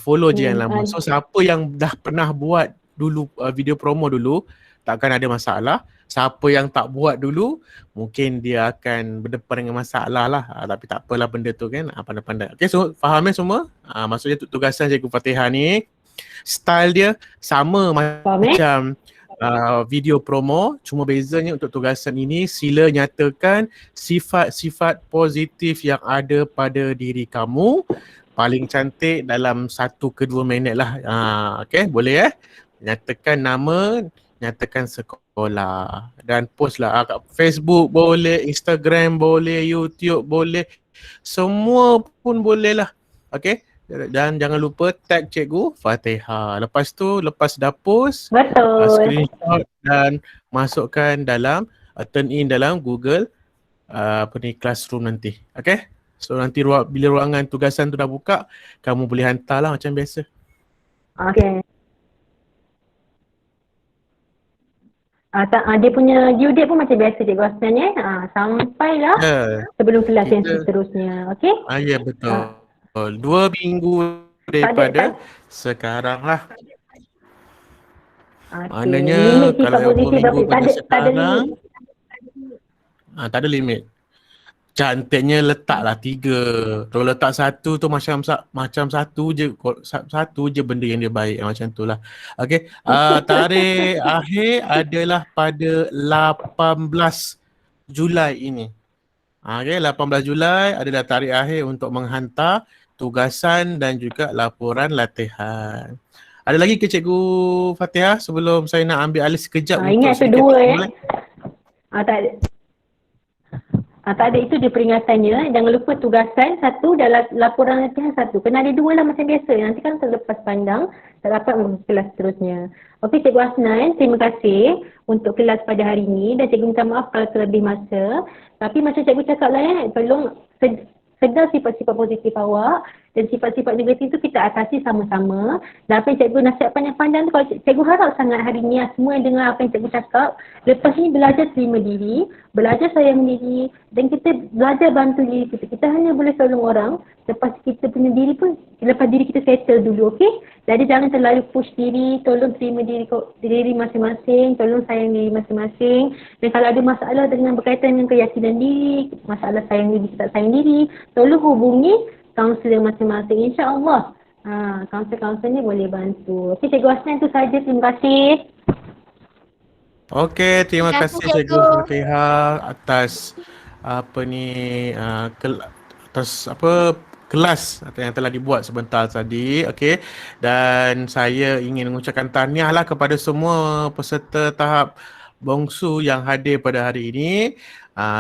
Follow je yang lama. So siapa yang dah pernah buat dulu video promo dulu, takkan ada masalah. Siapa yang tak buat dulu, mungkin dia akan berdepan dengan masalah lah. Tapi tak apalah benda tu kan, pandai-pandai. Okay, so faham semua? Maksudnya tugasan Cikgu Fatihah ni, style dia sama macam video promo. Cuma bezanya untuk tugasan ini, sila nyatakan sifat-sifat positif yang ada pada diri kamu. Paling cantik dalam 1 ke 2 minit lah. Okay, boleh nyatakan nama, nyatakan sekolah dan post lah kat Facebook boleh, Instagram boleh, YouTube boleh, semua pun boleh lah. Okay, dan jangan lupa tag Cikgu Fatihah. Lepas tu, lepas dah post, screenshot dan masukkan dalam turn in dalam Google Classroom nanti. Okay, so nanti bila ruangan tugasan tu dah buka, kamu boleh hantar lah macam biasa. Okay. Dia punya due date pun macam biasa Cikgu Hasnan sampailah sebelum kelas yang seterusnya. Okay? Ya, betul. 2 minggu daripada sekarang lah. Maknanya kalau 2 minggu pada sekarang tak ada limit. Cantiknya letaklah 3. Kalau letak 1 tu macam satu je benda yang dia baik macam tu lah. Okay, tarikh akhir adalah pada 18 Julai ini. Okay, 18 Julai adalah tarikh akhir untuk menghantar tugasan dan juga laporan latihan. Ada lagi ke Cikgu Fatihah sebelum saya nak ambil alih sekejap untuk ingat tu 2 tak ada. Tak ada, itu dia peringatannya. Jangan lupa tugasan 1 dan laporan latihan 1. Kena ada 2 lah macam biasa. Nanti kan terlepas pandang, tak dapat kelas seterusnya. Okey Cikgu Hasnan, terima kasih untuk kelas pada hari ini dan Cikgu minta maaf kalau terlebih masa. Tapi macam Cikgu cakap lah tolong sedar sifat-sifat positif awak dan sifat-sifat negatif tu kita atasi sama-sama. Dan apa yang Cikgu nasihat pandang-pandang tu, kalau Cikgu harap sangat hari ni semua yang dengar apa yang Cikgu cakap, lepas ni belajar terima diri, belajar sayang diri dan kita belajar bantu diri kita. Kita hanya boleh tolong orang lepas kita punya diri pun, lepas diri kita settle dulu, okey? Jadi jangan terlalu push diri, tolong terima diri masing-masing, tolong sayang diri masing-masing. Dan kalau ada masalah dengan berkaitan dengan keyakinan diri, masalah sayang diri, tak sayang diri, tolong hubungi kaunselor masing-masing. InsyaAllah kaunselor-kaunselor ni boleh bantu. Okey Cikgu Hasnan, itu saja. Terima kasih. Okey, terima kasih Cikgu Fatihah atas kelas yang telah dibuat sebentar tadi. Okey, dan saya ingin mengucapkan tahniah lah kepada semua peserta tahap bongsu yang hadir pada hari ini.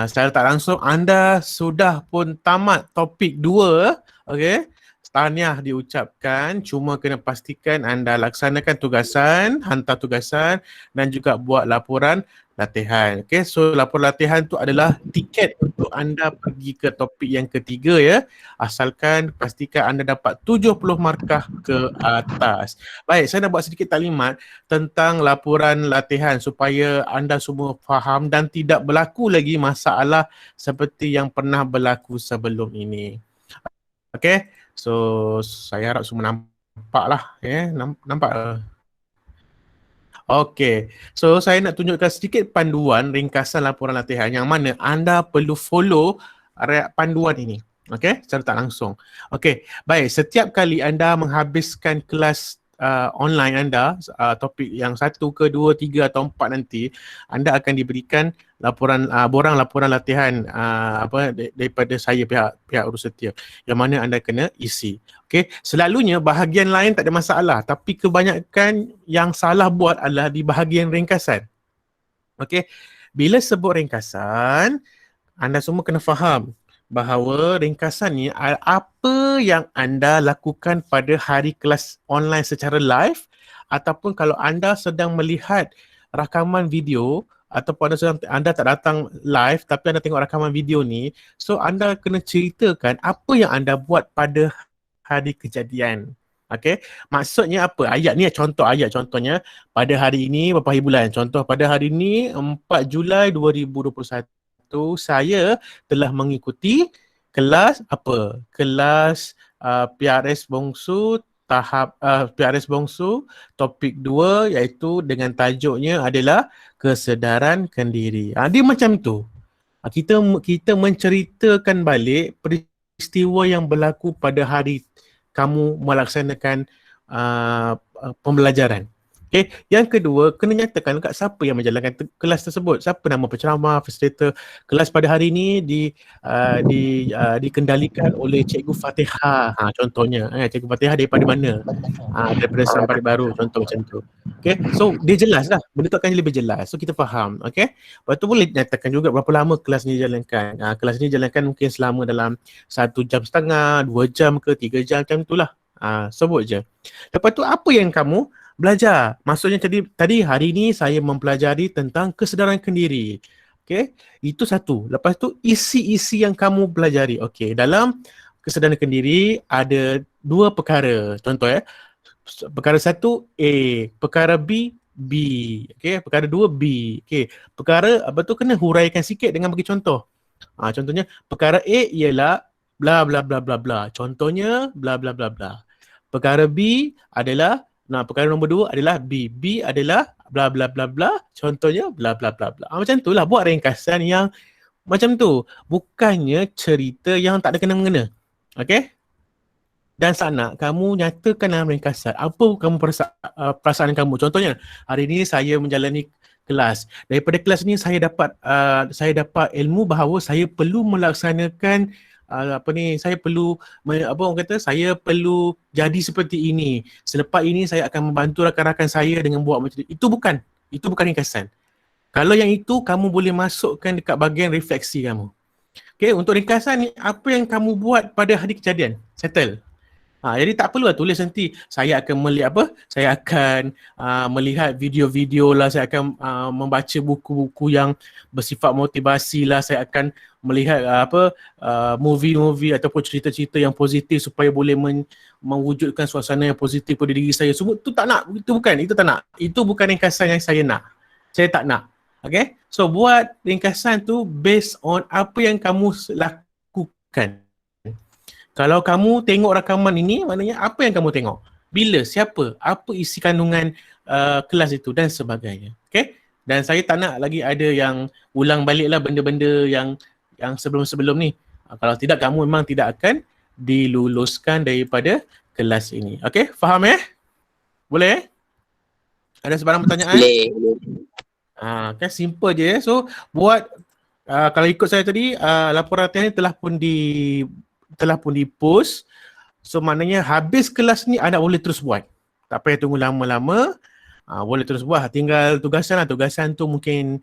Secara tak langsung anda sudah pun tamat topik 2. Okey, tahniah diucapkan. Cuma kena pastikan anda laksanakan tugasan, hantar tugasan dan juga buat laporan latihan. Okey, so laporan latihan tu adalah tiket untuk anda pergi ke topik yang ketiga asalkan pastikan anda dapat 70 markah ke atas. Baik, saya nak buat sedikit taklimat tentang laporan latihan supaya anda semua faham dan tidak berlaku lagi masalah seperti yang pernah berlaku sebelum ini. Okey, so saya harap semua nampak lah nampak. Okey, so saya nak tunjukkan sedikit panduan ringkasan laporan latihan yang mana anda perlu follow panduan ini. Okey, secara tak langsung. Okey, baik, setiap kali anda menghabiskan kelas online anda, topik yang 1 ke 2, 3 atau 4 nanti, anda akan diberikan borang laporan latihan daripada saya pihak urus setia yang mana anda kena isi. Okey, selalunya bahagian lain tak ada masalah, tapi kebanyakan yang salah buat adalah di bahagian ringkasan. Okey, bila sebut ringkasan, anda semua kena faham bahawa ringkasan ni apa yang anda lakukan pada hari kelas online secara live ataupun kalau anda sedang melihat rakaman video ataupun anda tak datang live tapi anda tengok rakaman video ni, so anda kena ceritakan apa yang anda buat pada hari kejadian. Okey, maksudnya apa? Ayat ni contohnya pada hari ini berapa hari bulan. Contoh pada hari ini 4 Julai 2021 saya telah mengikuti kelas apa? Kelas PRS Bongsu tahap PRS Bongsu topik 2 iaitu dengan tajuknya adalah kesedaran diri. Dia macam tu. Kita menceritakan balik peristiwa yang berlaku pada hari kamu melaksanakan pembelajaran. Okay, yang kedua, kena nyatakan kat siapa yang menjalankan kelas tersebut. Siapa nama penceramah, facilitator. Kelas pada hari ini dikendalikan oleh Cikgu Fatihah. Contohnya, Cikgu Fatihah daripada mana? Daripada Seram Parit Baru, contoh macam tu. Okay, so dia jelas lah. Benda tu akan lebih jelas. So kita faham. Okay, lepas tu boleh nyatakan juga berapa lama kelas ni dijalankan. Kelas ni dijalankan mungkin selama dalam 1 jam setengah, 2 jam ke 3 jam macam tu lah. Sebut je. Lepas tu apa yang kamu belajar? Maksudnya tadi hari ni saya mempelajari tentang kesedaran kendiri. Okay, itu satu. Lepas tu isi-isi yang kamu pelajari. Okay, dalam kesedaran kendiri ada 2 perkara. Contoh perkara 1 A, perkara B B. Okay, perkara 2 B. Okay, perkara apa tu kena huraikan sikit dengan bagi contoh. Contohnya perkara A ialah bla bla bla bla bla. Contohnya bla bla bla bla. Perkara B adalah, perkara nombor 2 adalah B. B adalah bla bla bla bla. Contohnya bla bla bla bla. Macam tu lah, buat ringkasan yang macam tu. Bukannya cerita yang tak ada kena-mengena. Okay? Dan sana kamu nyatakan dalam ringkasan apa kamu perasaan kamu. Contohnya, hari ini saya menjalani kelas. Daripada kelas ni saya dapat ilmu bahawa saya perlu melaksanakan saya perlu saya perlu jadi seperti ini. Selepas ini saya akan membantu rakan-rakan saya dengan buat macam itu. Itu bukan ringkasan. Kalau yang itu kamu boleh masukkan dekat bahagian refleksi kamu. Okay, untuk ringkasan ni apa yang kamu buat pada hari kejadian. Settle. Jadi tak perlu lah tulis nanti saya akan melihat video-video lah, saya akan membaca buku-buku yang bersifat motivasi lah, saya akan melihat movie-movie ataupun cerita-cerita yang positif supaya boleh mewujudkan suasana yang positif pada diri saya. Semua tu tak nak, itu tak nak. Itu bukan ringkasan yang saya nak. Saya tak nak. Okay? So buat ringkasan tu based on apa yang kamu lakukan. Kalau kamu tengok rakaman ini, maknanya apa yang kamu tengok? Bila? Siapa? Apa isi kandungan kelas itu dan sebagainya. Okay? Dan saya tak nak lagi ada yang ulang balik lah benda-benda yang sebelum-sebelum ni. Kalau tidak, kamu memang tidak akan diluluskan daripada kelas ini. Okay? Faham Boleh Ada sebarang pertanyaan? Boleh. Kan simple je. So, buat kalau ikut saya tadi, laporan latihan ni telah pun di-post. So maknanya habis kelas ni anda boleh terus buat. Tak payah tunggu lama-lama. Boleh terus buat. Tinggal tugasan lah. Tugasan tu mungkin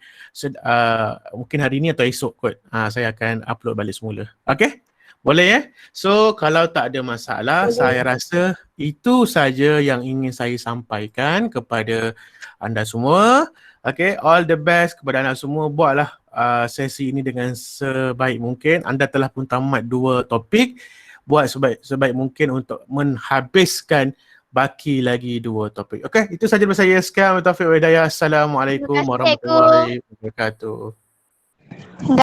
hari ni atau esok kot. Saya akan upload balik semula. Okay? Boleh So kalau tak ada masalah, saya rasa itu saja yang ingin saya sampaikan kepada anda semua. Okay? All the best kepada anda semua. Buatlah sesi ini dengan sebaik mungkin. Anda telah pun tamat 2 topik. Buat sebaik mungkin untuk menghabiskan baki lagi 2 topik. Okey, itu sahaja dari saya. Sekian, Taufiq wa Hidayah. Assalamualaikum warahmatullahi wabarakatuh.